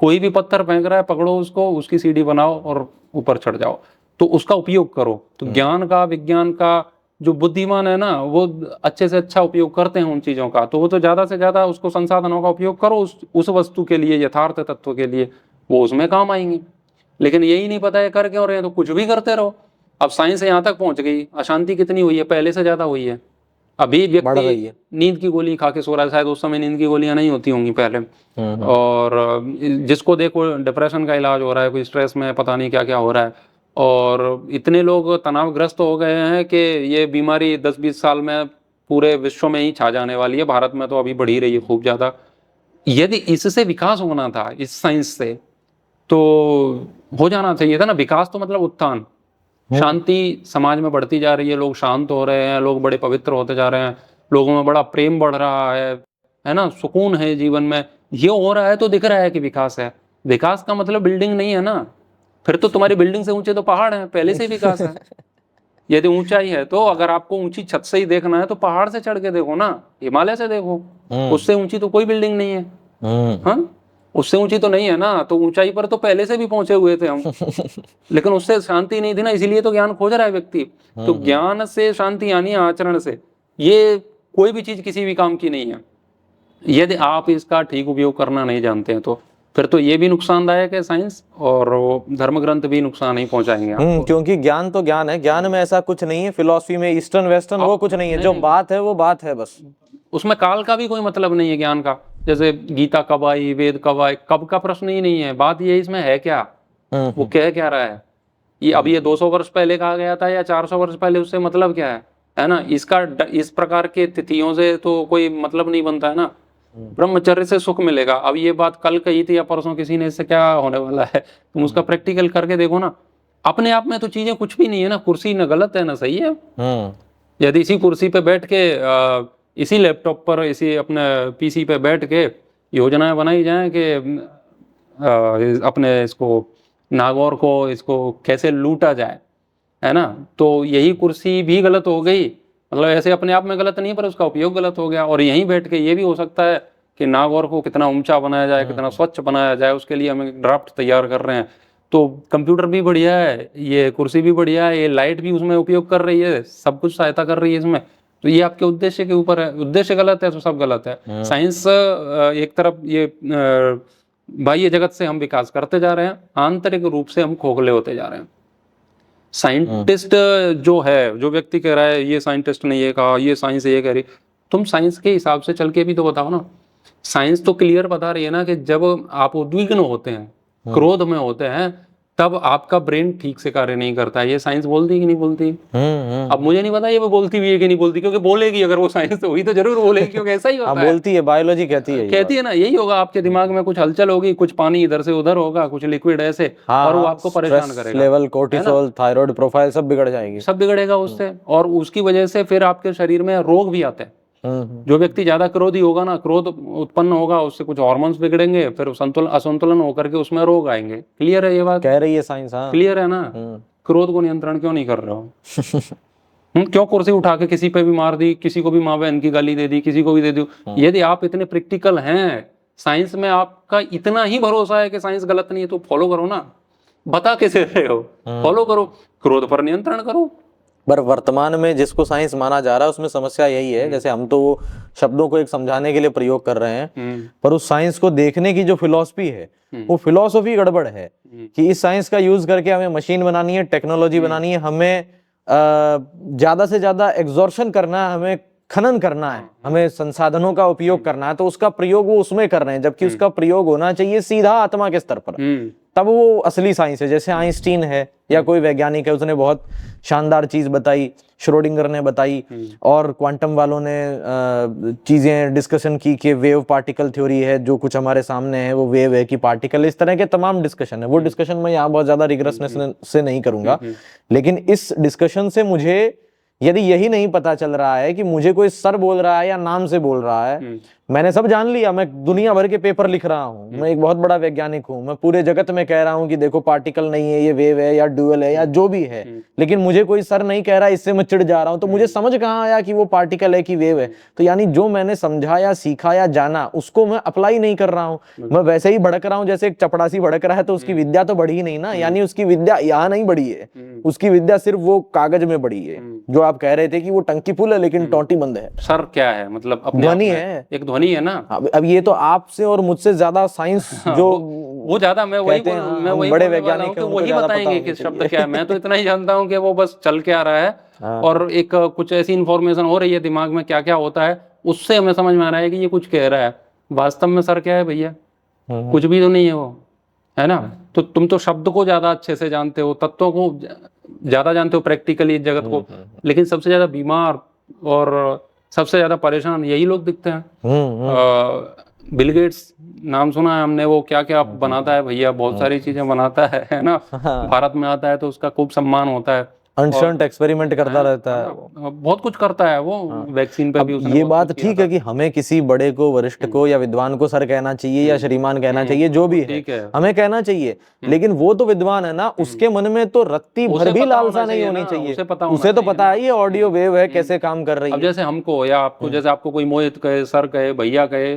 कोई भी पत्थर फेंक रहा है, पकड़ो उसको, उसकी सीढ़ी बनाओ और ऊपर चढ़ जाओ। तो उसका उपयोग करो। तो ज्ञान का, विज्ञान का, जो बुद्धिमान है ना, वो अच्छे से अच्छा उपयोग करते हैं उन चीजों का। तो वो तो ज्यादा से ज्यादा उसको, संसाधनों का उपयोग करो उस वस्तु के लिए, यथार्थ तत्व के लिए, वो उसमें काम आएंगे। लेकिन यही नहीं पता है कर क्यों रहे हैं, तो कुछ भी करते रहो। अब साइंस यहाँ तक पहुंच गई, अशांति कितनी हुई है, पहले से ज्यादा हुई है। अभी व्यक्ति नींद की गोली खा के सो रहा है, शायद उस समय नींद की गोलियां नहीं होती होंगी पहले। और जिसको देखो डिप्रेशन का इलाज हो रहा है, कोई स्ट्रेस में पता नहीं क्या क्या हो रहा है। और इतने लोग तनावग्रस्त हो गए हैं कि ये बीमारी 10-20 साल में पूरे विश्व में ही छा जाने वाली है। भारत में तो अभी बढ़ ही रही है खूब ज्यादा। यदि इससे विकास होना था, इस साइंस से, तो हो जाना चाहिए था ना। विकास तो मतलब उत्थान, शांति समाज में बढ़ती जा रही है, लोग शांत हो रहे हैं, लोग बड़े पवित्र होते जा रहे हैं, लोगों में बड़ा प्रेम बढ़ रहा है ना, सुकून है जीवन में। ये हो रहा है तो दिख रहा है कि विकास है। विकास का मतलब बिल्डिंग नहीं है ना, फिर तो तुम्हारी बिल्डिंग से ऊंचे तो पहाड़ हैं, पहले से विकास है। यदि ऊंचाई है तो अगर आपको ऊंची छत से ही देखना है तो पहाड़ से चढ़ के देखो ना, हिमालय से देखो, उससे ऊंची तो कोई बिल्डिंग नहीं है। हाँ, उससे ऊंची तो नहीं है ना। तो ऊंचाई पर तो पहले से भी पहुंचे हुए थे हम, लेकिन उससे शांति नहीं थी ना, इसीलिए तो ज्ञान खोज रहा है व्यक्ति। तो ज्ञान से शांति यानी आचरण से, ये कोई भी चीज किसी भी काम की नहीं है यदि आप इसका ठीक उपयोग करना नहीं जानते हैं। तो फिर तो ये भी नुकसानदायक है साइंस, और धर्म ग्रंथ भी नुकसान ही पहुंचाएंगे आपको। क्योंकि ज्ञान तो ज्ञान है, ज्ञान में ऐसा कुछ नहीं है, फिलॉसफी में ईस्टर्न वेस्टर्न वो कुछ नहीं है। जो बात है वो बात है बस। उसमें काल का भी कोई मतलब नहीं है ज्ञान का। जैसे गीता कब आई, वेद कब आए, कब का प्रश्न ही नहीं है। बात ये इसमें है क्या, वो कह क्या रहा है। ये अब ये 200 वर्ष पहले कहा गया था या 400 वर्ष पहले, उससे मतलब क्या है। है ना। इस प्रकार के तिथियों से तो कोई मतलब नहीं बनता है ना। ब्रह्मचर्य से सुख मिलेगा। अब ये बात कल कही थी या परसों किसी ने, इससे क्या होने वाला है, तुम उसका प्रैक्टिकल करके देखो ना। अपने आप में तो चीजें कुछ भी नहीं है ना, कुर्सी न गलत है ना सही है। यदि इसी कुर्सी पे बैठ के इसी लैपटॉप पर, इसी अपने पीसी पे बैठ के योजनाएं बनाई जाएं कि अपने इसको नागौर को, इसको कैसे लूटा जाए, है ना, तो यही कुर्सी भी गलत हो गई। मतलब ऐसे अपने आप में गलत नहीं है, पर उसका उपयोग गलत हो गया। और यहीं बैठ के ये भी हो सकता है कि नागौर को कितना ऊंचा बनाया जाए, कितना स्वच्छ बनाया जाए, उसके लिए हम ड्राफ्ट तैयार कर रहे हैं। तो कंप्यूटर भी बढ़िया है, ये कुर्सी भी बढ़िया है, ये लाइट भी उसमें उपयोग कर रही है, सब कुछ सहायता कर रही है इसमें। तो ये आपके उद्देश्य के ऊपर है। उद्देश्य गलत है तो सब गलत है। साइंस एक तरफ ये बाह्य जगत से हम विकास करते जा रहे हैं, आंतरिक रूप से हम खोखले होते जा रहे हैं। साइंटिस्ट जो है, जो व्यक्ति कह रहा है ये साइंटिस्ट ने ये कहा, ये साइंस ये कह रही, तुम साइंस के हिसाब से चल के भी तो बताओ ना। साइंस तो क्लियर बता रही है ना कि जब आप उद्विग्न होते हैं, क्रोध में होते हैं, तब आपका ब्रेन ठीक से कार्य नहीं करता है। ये साइंस बोलती कि नहीं बोलती? अब मुझे नहीं पता ये वो बोलती भी है कि नहीं बोलती, क्योंकि बोलेगी, अगर वो साइंस तो हुई तो जरूर बोलेगी, क्योंकि ऐसा ही होता है। बोलती है, बायोलॉजी कहती है ना, यही होगा। आपके दिमाग में कुछ हलचल होगी, कुछ पानी इधर से उधर होगा, कुछ लिक्विड ऐसे, और वो आपको परेशान करेगा। लेवल, कोर्टिसोल, थायराइड प्रोफाइल सब बिगड़ जाएगी, सब बिगड़ेगा उससे। और उसकी वजह से फिर आपके शरीर में रोग भी आते हैं। जो व्यक्ति ज्यादा क्रोधी होगा ना, क्रोध उत्पन्न होगा, उससे कुछ हार्मोन्स बिगड़ेंगे, फिर असंतुलन होकर के उसमें रोग आएंगे। क्लियर है ये बात? कह रही है साइंस। हाँ, क्लियर है ना। क्रोध को नियंत्रण क्यों नहीं कर रहे हो? क्यों कुर्सी उठा के किसी पे भी मार दी, किसी को भी माँ बहन की गाली दे दी, किसी को भी दे दी। यदि आप इतने प्रैक्टिकल हैं, साइंस में आपका इतना ही भरोसा है कि साइंस गलत नहीं है, तो फॉलो करो ना। बता कैसे रहे हो, फॉलो करो, क्रोध पर नियंत्रण करो। पर वर्तमान में जिसको साइंस माना जा रहा है उसमें समस्या यही है, जैसे हम तो शब्दों को एक समझाने के लिए प्रयोग कर रहे हैं, पर उस साइंस को देखने की जो फिलॉसफी है, वो फिलॉसफी गड़बड़ है कि इस साइंस का यूज करके हमें मशीन बनानी है, टेक्नोलॉजी बनानी है, हमें ज्यादा से ज्यादा एग्जॉर्शन करना है, हमें खनन करना है, हमें संसाधनों का उपयोग करना है, तो उसका प्रयोग वो उसमें कर रहे हैं, जबकि उसका प्रयोग होना चाहिए सीधा आत्मा के स्तर पर, तब वो असली साइंस है। जैसे आइंस्टीन है या कोई वैज्ञानिक है, उसने बहुत शानदार चीज बताई, श्रोडिंगर ने बताई, और क्वांटम वालों ने चीजें डिस्कशन की कि वेव पार्टिकल थ्योरी है, जो कुछ हमारे सामने है वो वेव है कि पार्टिकल, इस तरह के तमाम डिस्कशन है। वो डिस्कशन मैं यहाँ बहुत ज्यादा रिगरसनेस से नहीं करूंगा, लेकिन इस डिस्कशन से मुझे यदि यही नहीं पता चल रहा है कि मुझे कोई सर बोल रहा है या नाम से बोल रहा है, मैंने सब जान लिया, मैं दुनिया भर के पेपर लिख रहा हूँ, मैं एक बहुत बड़ा वैज्ञानिक हूँ, मैं पूरे जगत में कह रहा हूँ कि देखो पार्टिकल नहीं है, ये वेव है या ड्यूअल है या जो भी है, लेकिन मुझे कोई सर नहीं कह रहा, इससे मैं चिढ़ जा रहा हूँ। तो मुझे समझ कहाँ आया कि वो पार्टिकल है कि वेव है? तो यानी जो मैंने समझा या सीखा या जाना, उसको मैं अप्लाई नहीं कर रहा हूँ, मैं वैसे ही भड़क रहा हूँ जैसे एक चपड़ासी भड़क रहा है, तो उसकी विद्या तो बढ़ी नहीं ना। यानी उसकी विद्या यहाँ नहीं बढ़ी है, उसकी विद्या सिर्फ वो कागज में बढ़ी है। जो आप कह रहे थे कि वो टंकी फुल है लेकिन टोटी बंद है। सर क्या है मतलब? ध्वनि है, एक ध्वनि है ना। अब ये तो आपसे और मुझसे ज्यादा साइंस जो वो ज्यादा, मैं वही बड़े वैज्ञानिक हैं, वही बताएंगे कि शब्द क्या है। मैं तो इतना ही जानता हूँ कि वो बस चल के आ रहा है, और एक कुछ ऐसी इंफॉर्मेशन हो रही है दिमाग में, क्या क्या होता है, उससे हमें समझ में आ रहा है कि ये कुछ कह रहा है। वास्तव में सर क्या है भैया? कुछ भी तो नहीं है वो, है ना। तो तुम तो शब्द को ज्यादा अच्छे से जानते हो, तत्वों को ज्यादा जानते हो, प्रैक्टिकली जगत को, लेकिन सबसे ज्यादा बीमार और सबसे ज्यादा परेशान यही लोग दिखते हैं। बिल गेट्स नाम सुना है हमने, वो क्या क्या बनाता है भैया, बहुत सारी चीजें बनाता है ना। भारत में आता है तो उसका खूब सम्मान होता है, अनशंट एक्सपेरिमेंट करता रहता है, बहुत कुछ करता है वो। वैक्सीन पे भी उसने ये बात ठीक है कि हमें किसी बड़े को, वरिष्ठ को या विद्वान को सर कहना चाहिए या श्रीमान कहना चाहिए, जो भी है हमें कहना चाहिए, लेकिन वो तो विद्वान है ना, उसके मन में तो रत्ती भर भी लालसा नहीं होनी चाहिए। उसे तो पता है ये ऑडियो वेव है, कैसे काम कर रही है। अब जैसे हमको या आपको, जैसे आपको कोई मोहित कहे, सर कहे, भैया कहे,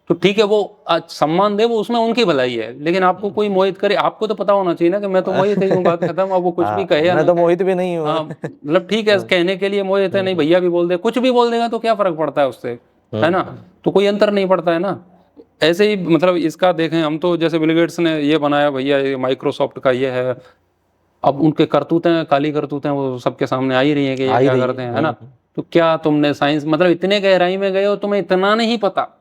तो ठीक है, वो सम्मान दे, वो उसमें उनकी भलाई है। लेकिन आपको कोई मोहित करे, आपको तो पता होना चाहिए ना कि मैं तो मोहित ही हूँ, बात खत्म। अब वो कुछ भी कहे, मैं तो मोहित भी नहीं हूँ। मतलब ठीक है, कहने के लिए मोहित है, नहीं भैया भी बोल दे, कुछ भी बोल देगा तो क्या फर्क पड़ता है उससे, है ना। तो कोई अंतर नहीं पड़ता है ना। ऐसे ही मतलब इसका देखें हम तो, जैसे बिल गेट्स ने ये बनाया भैया, ये माइक्रोसॉफ्ट का ये है, अब उनके करतूतें, काली करतूतें वो सबके सामने आ ही रही है कि ये क्या करते हैं, है ना। तो क्या तुमने साइंस, मतलब इतने गहराई में गए हो, तुम्हें इतना नहीं पता,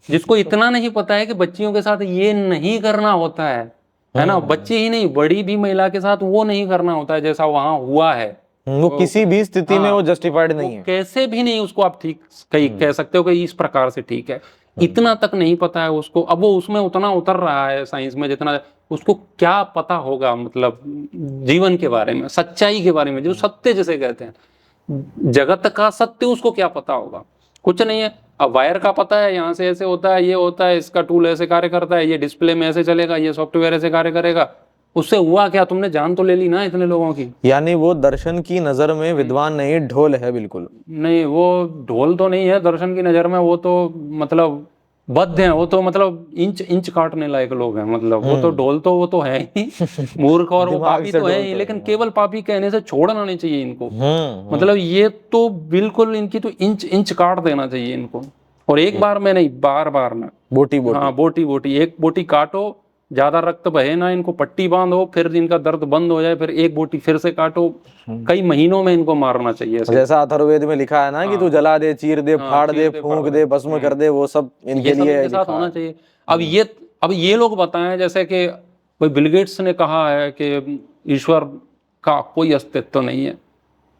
जिसको इतना नहीं पता है कि बच्चियों के साथ ये नहीं करना होता है ना। बच्ची ही नहीं, बड़ी भी महिला के साथ वो नहीं करना होता है जैसा वहां हुआ है वो किसी भी स्थिति में वो जस्टिफाइड नहीं है। कैसे भी नहीं उसको आप ठीक कह सकते हो कि इस प्रकार से ठीक है, इतना तक नहीं पता है उसको। अब वो उसमें उतना उतर रहा है साइंस में जितना उसको क्या पता होगा, मतलब जीवन के बारे में, सच्चाई के बारे में, जो सत्य जिसे कहते हैं, जगत का सत्य उसको क्या पता होगा, कुछ नहीं है। अब वायर का पता है, यहाँ से ऐसे होता है, ये होता है, इसका टूल ऐसे कार्य करता है, ये डिस्प्ले में ऐसे चलेगा, ये सॉफ्टवेयर ऐसे कार्य करेगा। उससे हुआ क्या, तुमने जान तो ले ली ना इतने लोगों की। यानी वो दर्शन की नजर में विद्वान नहीं, ढोल है बिल्कुल। नहीं, वो ढोल तो नहीं है दर्शन की नजर में, वो तो मतलब बद्ध हैं, वो तो मतलब इंच इंच काटने लायक लोग हैं, मतलब वो तो ढोल तो वो तो है ही मूर्ख, और वो पापी तो है ही, लेकिन केवल पापी कहने से छोड़ना नहीं चाहिए इनको। मतलब ये तो बिल्कुल इनकी तो इंच इंच काट देना चाहिए इनको, और एक बार में नहीं, बार बार ना, बोटी हाँ बोटी बोटी, एक बोटी काटो, ज्यादा रक्त बहे ना, इनको पट्टी बांधो, फिर इनका दर्द बंद हो जाए, फिर एक बोटी फिर से काटो, कई महीनों में इनको मारना चाहिए ऐसे। जैसा अथर्ववेद में लिखा है ना कि तू जला दे, चीर दे, फाड़ दे, फूंक दे, भस्म कर दे, वो सब इनके लिए इनके साथ होना चाहिए। अब ये लोग बताएं, जैसे कि कोई बिल गेट्स ने कहा है कि ईश्वर का कोई अस्तित्व नहीं है।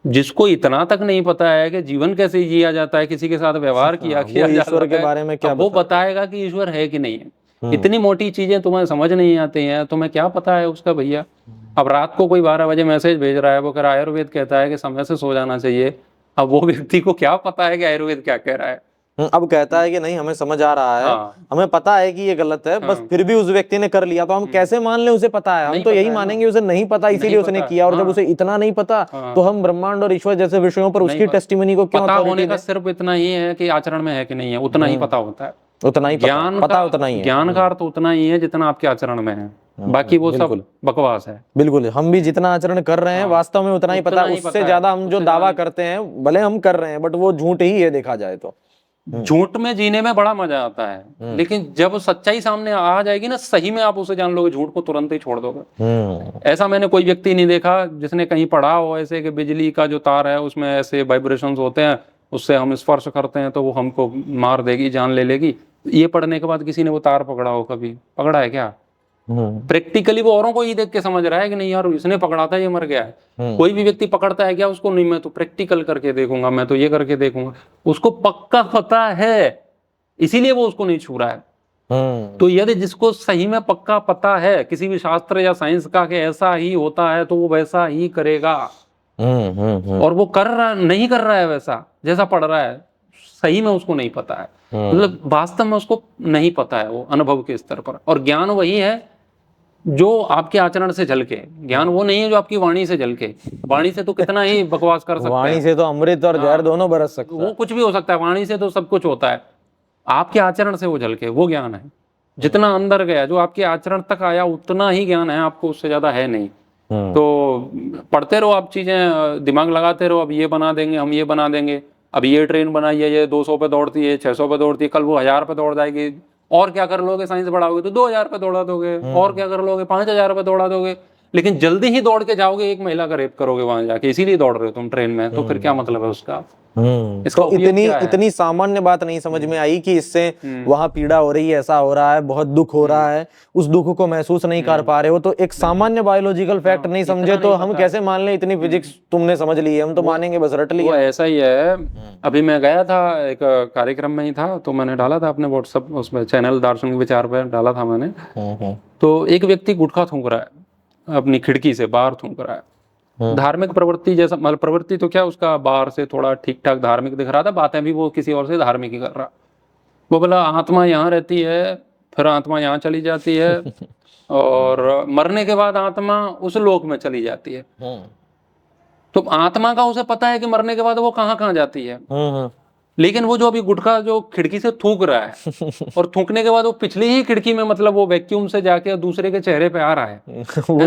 जिसको इतना तक नहीं पता है कि जीवन कैसे जिया जाता है, किसी के साथ व्यवहार किया ईश्वर के बारे में क्या वो बताएगा कि ईश्वर है कि नहीं है। इतनी मोटी चीजें तुम्हें समझ नहीं आती हैं, तुम्हें क्या पता है उसका भैया। अब रात को कोई 12 बजे मैसेज भेज रहा है, वो कह रहा है आयुर्वेद कहता है कि समय से सो जाना चाहिए। अब वो व्यक्ति को क्या पता है कि आयुर्वेद क्या कह रहा है। अब कहता है कि नहीं हमें समझ आ रहा है, हाँ। हमें पता है कि ये गलत है, बस फिर भी उस व्यक्ति ने कर लिया, तो हम कैसे मान लें उसे पता है? हम तो यही मानेंगे उसे नहीं पता इसीलिए उसने किया, और जब उसे इतना नहीं पता तो हम ब्रह्मांड और ईश्वर जैसे विषयों पर उसकी टेस्टिमनी को क्यों पता होने का सिर्फ इतना ही है कि आचरण में है कि नहीं है, उतना ही पता होता है। उतना ही ज्ञान पता उतना ही है। ज्ञान का अर्थ उतना ही है जितना आपके आचरण में है, बाकी वो सब बकवास है। बिल्कुल, हम भी जितना आचरण कर रहे हैं वास्तव में उतना ही पता, उससे ज्यादा हम जो दावा करते हैं भले हम कर रहे हैं, बट वो झूठ ही है देखा जाए तो। झूठ में जीने में बड़ा मजा आता है, लेकिन जब सच्चाई सामने आ जाएगी ना, सही में आप उसे जान लोगे, झूठ को तुरंत ही छोड़ दोगे। ऐसा मैंने कोई व्यक्ति नहीं देखा जिसने कहीं पढ़ा हो ऐसे कि बिजली का जो तार है उसमें ऐसे वाइब्रेशंस होते हैं, उससे हम स्पर्श करते हैं तो वो हमको मार देगी, जान ले लेगी। ये पढ़ने के बाद किसी ने वो तार पकड़ा हो? कभी पकड़ा है क्या? प्रैक्टिकली वो औरों को ही देख के समझ रहा है कि नहीं यार इसने पकड़ा था, ये मर गया है। कोई भी व्यक्ति पकड़ता है क्या उसको? नहीं, मैं तो प्रैक्टिकल करके देखूंगा, मैं तो ये करके देखूंगा। उसको पक्का पता है, इसीलिए वो उसको नहीं छू रहा है। तो यदि जिसको सही में पक्का पता है किसी भी शास्त्र या साइंस का कि ऐसा ही होता है, तो वो वैसा ही करेगा। और वो नहीं कर रहा है वैसा जैसा पढ़ रहा है, सही में उसको नहीं पता है, मतलब वास्तव में उसको नहीं पता है, वो अनुभव के स्तर पर। और ज्ञान वही है जो आपके आचरण से झलके, ज्ञान वो नहीं है जो आपकी वाणी से झलके। वाणी से तो कितना ही बकवास कर सकते हैं, वाणी से तो अमृत और जहर दोनों बरस सकता है, वो कुछ भी हो सकता है, वाणी से तो सब कुछ होता है। आपके आचरण से वो झलके, वो ज्ञान है। जितना अंदर गया, जो आपके आचरण तक आया, उतना ही ज्ञान है आपको, उससे ज्यादा है नहीं। तो पढ़ते रहो आप चीजें, दिमाग लगाते रहो, अब ये बना देंगे, हम ये बना देंगे, अब ये ट्रेन बनाई है, ये 200 पे दौड़ती है, 600 पे दौड़ती है, कल वो 1000 पे दौड़ जाएगी। और क्या कर लोगे? साइंस बढ़ाओगे तो 2000 पे दौड़ा दोगे। और क्या कर लोगे? 5000 पे दौड़ा दोगे। लेकिन जल्दी ही दौड़ के जाओगे, एक महिला का रेप करोगे वहां जाके, इसीलिए दौड़ रहे हो तुम ट्रेन में, तो फिर क्या मतलब है उसका? इसका तो इतनी सामान्य बात नहीं समझ में आई कि इससे वहां पीड़ा हो रही है, ऐसा हो रहा है, बहुत दुख हो रहा है, उस दुख को महसूस नहीं कर पा रहे हो, तो एक सामान्य बायोलॉजिकल फैक्ट नहीं समझे तो हम कैसे मान ले? इतनी फिजिक्स तुमने समझ ली है, हम तो मानेंगे बस रट लिया। ऐसा ही है। अभी मैं गया था एक कार्यक्रम में ही था, तो मैंने डाला था अपने व्हाट्सएप उसमें चैनल दार्शनिक विचार पे डाला था मैंने। तो एक व्यक्ति गुटखा थूक रहा है, अपनी खिड़की से बाहर थूक रहा है। धार्मिक प्रवृत्ति जैसा, मतलब प्रवृत्ति तो क्या, उसका बाहर से थोड़ा ठीक ठाक धार्मिक दिख रहा था, बातें भी वो किसी और से धार्मिक ही कर रहा। वो बोला आत्मा यहाँ रहती है, फिर आत्मा यहाँ चली जाती है, और मरने के बाद आत्मा उस लोक में चली जाती है। तो आत्मा का उसे पता है कि मरने के बाद वो कहाँ कहाँ जाती है, लेकिन वो जो अभी गुटखा जो खिड़की से थूक रहा है, और थूकने के बाद वो पिछली ही खिड़की में, मतलब वो वैक्यूम से जाके दूसरे के चेहरे पे आ रहा है,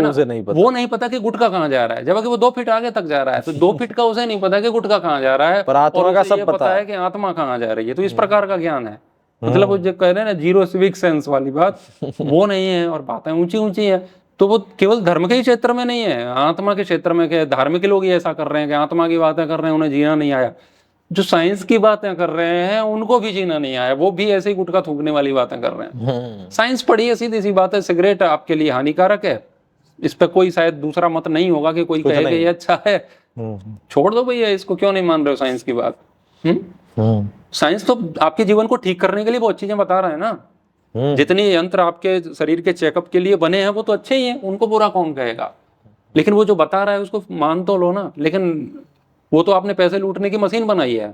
उसे नहीं पता। वो नहीं पता कि गुटखा कहाँ जा रहा है, जबकि वो 2 फीट आगे तक जा रहा है। तो 2 फीट का उसे नहीं पता कि गुटखा कहाँ जा रहा है, पर आत्मा का सब पता है कि आत्मा कहाँ जा रही है। तो इस प्रकार का ज्ञान है, मतलब वो जो कह रहे हैं ना जीरो सिविक सेंस वाली बात, वो नहीं है। और बातें ऊंची ऊंची है, तो वो केवल धर्म के ही क्षेत्र में नहीं है, आत्मा के क्षेत्र में। के धार्मिक लोग ही ऐसा कर रहे हैं कि आत्मा की बातें कर रहे हैं, उन्हें जीना नहीं आया। जो साइंस की बातें कर रहे हैं उनको भी जीना नहीं आया, वो भी ऐसे ही गुटखा थूकने वाली बातें कर रहे हैं। साइंस पढ़ी है, सीधी सी बात है, सिगरेट आपके लिए हानिकारक है, इस पे कोई शायद दूसरा मत नहीं होगा कि कोई कहे कि ये अच्छा है, छोड़ दो भैया इसको, क्यों नहीं मान रहे हो साइंस की बात? साइंस तो आपके जीवन को ठीक करने के लिए बहुत चीजें बता रहा है ना। जितने यंत्र आपके शरीर के चेकअप के लिए बने हैं वो तो अच्छे ही हैं, उनको बुरा कौन कहेगा? लेकिन वो जो बता रहा है उसको मान तो लो ना। लेकिन वो तो आपने पैसे लूटने की मशीन बनाई है,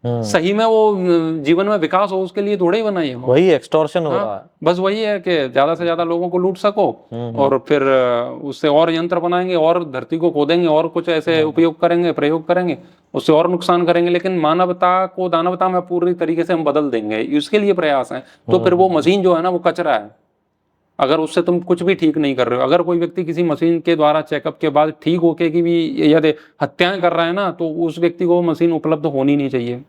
सही में वो जीवन में विकास हो उसके लिए थोड़े ही बनाई है। वही एक्सटॉर्शन हो रहा है। बस वही है कि ज्यादा से ज्यादा लोगों को लूट सको और फिर उससे और यंत्र बनाएंगे और धरती को खोदेंगे और कुछ ऐसे उपयोग करेंगे, प्रयोग करेंगे, उससे और नुकसान करेंगे। लेकिन मानवता को दानवता में पूरी तरीके से हम बदल देंगे, इसके लिए प्रयास है। तो फिर वो मशीन जो है ना वो कचरा है, अगर उससे तुम कुछ भी ठीक नहीं कर रहे हो। अगर कोई व्यक्ति किसी मशीन के द्वारा चेकअप के बाद ठीक होके की भी यदि हत्याएं कर रहा है ना, तो उस व्यक्ति को मशीन उपलब्ध होनी नहीं चाहिए।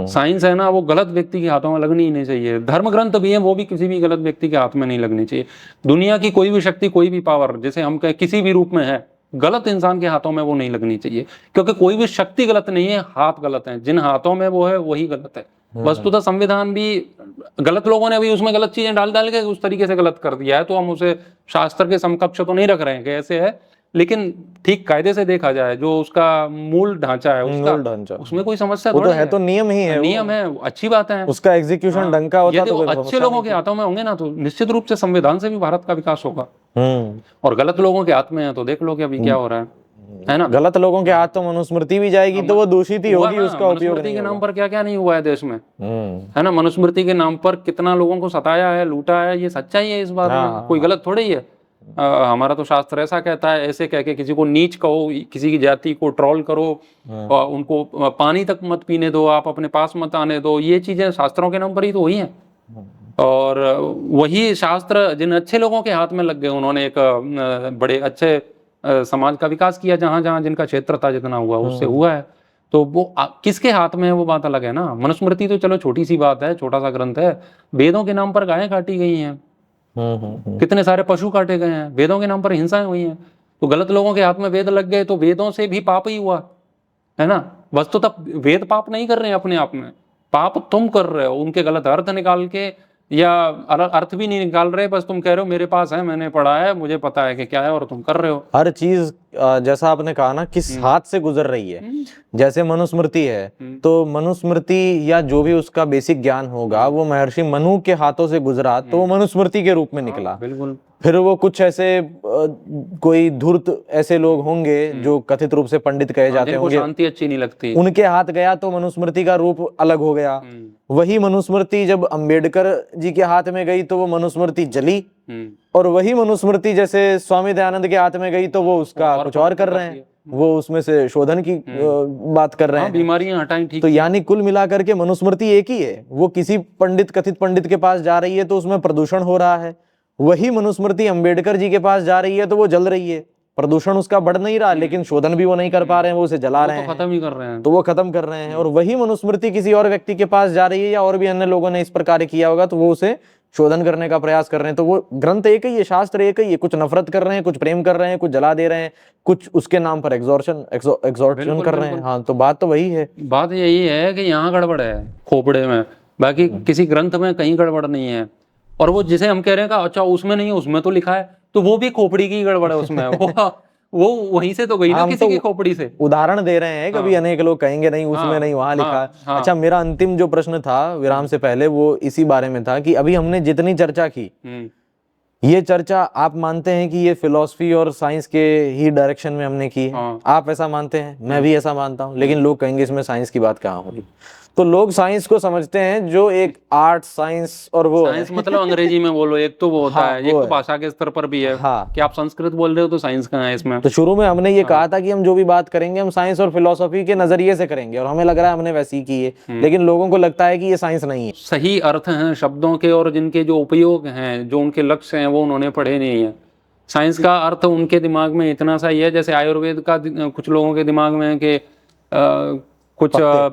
साइंस है ना वो गलत व्यक्ति के हाथों में लगनी ही नहीं चाहिए। धर्म ग्रंथ भी है वो भी किसी भी गलत व्यक्ति के हाथ में नहीं लगनी चाहिए। दुनिया की कोई भी शक्ति, कोई भी पावर, जैसे हम कहें किसी भी रूप में है, गलत इंसान के हाथों में वो नहीं लगनी चाहिए। क्योंकि कोई भी शक्ति गलत नहीं है, हाथ गलत है, जिन हाथों में वो है वही गलत है। वस्तुतः संविधान भी गलत लोगों ने अभी उसमें गलत चीजें डाल डाल के उस तरीके से गलत कर दिया है, तो हम उसे शास्त्र के समकक्ष तो नहीं रख रहे हैं कि ऐसे है। लेकिन ठीक कायदे से देखा जाए, जो उसका मूल ढांचा है उसका, उसमें कोई समस्या वो तो है, तो नियम ही है, नियम है, अच्छी बात है। उसका एग्जीक्यूशन ढंग का होता तो अच्छे लोगों के हाथों में होंगे ना, तो निश्चित रूप से संविधान से भी भारत का विकास होगा। और गलत लोगों के हाथ में है तो देख लो कि अभी क्या हो रहा है ना। गलत लोगों के हाथ तो मनुस्मृति भी जाएगी तो वो दूषित ही होगी, उसका उपयोग नहीं। के नाम पर क्या क्या नहीं हुआ है देश में, है ना। मनुस्मृति के नाम पर कितना लोगों को सताया है, लूटा है, ये सच्चाई है इस बात में, कोई गलत थोड़ी है। हमारा तो शास्त्र ऐसा कहता है, ऐसे कह के किसी को नीच कहो, किसी की जाति को ट्रोल करो, और उनको पानी तक मत पीने दो, आप अपने पास मत आने दो, ये चीजें शास्त्रों के नाम पर ही तो हुई हैं। और वही शास्त्र जिन अच्छे लोगों के हाथ में लग गए, उन्होंने एक बड़े अच्छे समाज का विकास किया, जहां जहां जिनका क्षेत्र था, जितना हुआ उससे हुआ है। तो वो किसके हाथ में है वो बात अलग है ना। मनुस्मृति तो चलो छोटी सी बात है, छोटा सा ग्रंथ है। वेदों के नाम पर गायें काटी गई हैं, कितने सारे पशु काटे गए हैं, वेदों के नाम पर हिंसाएं हुई हैं। तो गलत लोगों के हाथ में वेद लग गए तो वेदों से भी पाप ही हुआ, है ना। वस्तुतः वेद पाप नहीं कर रहे हैं अपने आप में, पाप तुम कर रहे हो, उनके गलत अर्थ निकाल के, या अर्थ भी नहीं निकाल रहे, बस तुम कह रहे हो मेरे पास है, मैंने पढ़ा है, मुझे पता है कि क्या है, और तुम कर रहे हो। हर चीज जैसा आपने कहा ना, किस हाथ से गुजर रही है। जैसे मनुस्मृति है, तो मनुस्मृति या जो भी उसका बेसिक ज्ञान होगा वो महर्षि मनु के हाथों से गुजरा, तो वो मनुस्मृति के रूप में निकला। बिल्कुल। फिर वो कुछ ऐसे कोई धूर्त ऐसे लोग होंगे जो कथित रूप से पंडित कहे जाते होंगे, शांति अच्छी नहीं लगती, उनके हाथ गया तो मनुस्मृति का रूप अलग हो गया। वही मनुस्मृति जब अंबेडकर जी के हाथ में गई तो वो मनुस्मृति जली, और वही मनुस्मृति जैसे स्वामी दयानंद के हाथ में गई तो वो उसका कुछ और कर रहे हैं, वो उसमें से शोधन की बात कर रहे हैं, बीमारियां हटाएं, ठीक। तो यानी कुल मिलाकर के मनुस्मृति एक ही है। वो किसी पंडित, कथित पंडित के पास जा रही है तो उसमें प्रदूषण हो रहा है, वही मनुस्मृति अंबेडकर जी के पास जा रही है तो वो जल रही है, प्रदूषण उसका बढ़ नहीं रहा, लेकिन शोधन भी वो नहीं कर पा रहे हैं, वो उसे जला रहे हैं, खत्म ही कर रहे हैं, तो वो खत्म कर रहे हैं। और वही मनुस्मृति किसी और व्यक्ति के पास जा रही है, या और भी अन्य लोगों ने इस प्रकार किया होगा तो वो उसे शोधन करने का प्रयास कर रहे हैं। तो वो ग्रंथ एक ही है, शास्त्र एक ही है, कुछ नफरत कर रहे हैं, कुछ प्रेम कर रहे हैं, कुछ जला दे रहे हैं, कुछ उसके नाम पर एग्जॉर्शन कर रहे हैं। हाँ, तो बात तो वही है, बात यही है कि यहाँ गड़बड़ है खोपड़े में, बाकी किसी ग्रंथ में कहीं गड़बड़ नहीं है। और वो जिसे हम कह रहे हैं अच्छा उसमें नहीं है, उसमें तो लिखा है, तो वो भी खोपड़ी की गड़बड़ है उसमें। वो वहीं से तो गई ना, किसी की खोपड़ी से। उदाहरण दे रहे हैं, कभी अनेक लोग कहेंगे नहीं उसमें नहीं, वहां लिखा है। अच्छा, मेरा अंतिम जो प्रश्न था विराम से पहले वो इसी बारे में था कि अभी हमने जितनी चर्चा की, ये चर्चा आप मानते हैं कि ये फिलॉसफी और साइंस के ही डायरेक्शन में हमने की है? आप ऐसा मानते हैं? मैं भी ऐसा मानता हूँ, लेकिन लोग कहेंगे इसमें साइंस की बात कहाँ होगी। तो लोग साइंस को समझते हैं जो एक आर्ट साइंस, और वो साइंस मतलब अंग्रेजी में बोलो, एक तो वो होता है, एक तो भाषा के स्तर पर भी है कि आप संस्कृत बोल रहे हो तो साइंस कहाँ है इसमें। तो शुरू में हमने ये कहा था कि हम जो भी बात करेंगे हम साइंस और फिलोसफी के नजरिए से करेंगे, और हमें लग रहा है हमने वैसी की है, लेकिन लोगों को लगता है कि ये साइंस नहीं है। सही अर्थ हैं शब्दों के, और जिनके जो उपयोग हैं, जो उनके लक्ष्य हैं, वो उन्होंने पढ़े नहीं है। साइंस का अर्थ उनके दिमाग में इतना सा ही है, जैसे आयुर्वेद का कुछ लोगों के दिमाग में है कि कुछ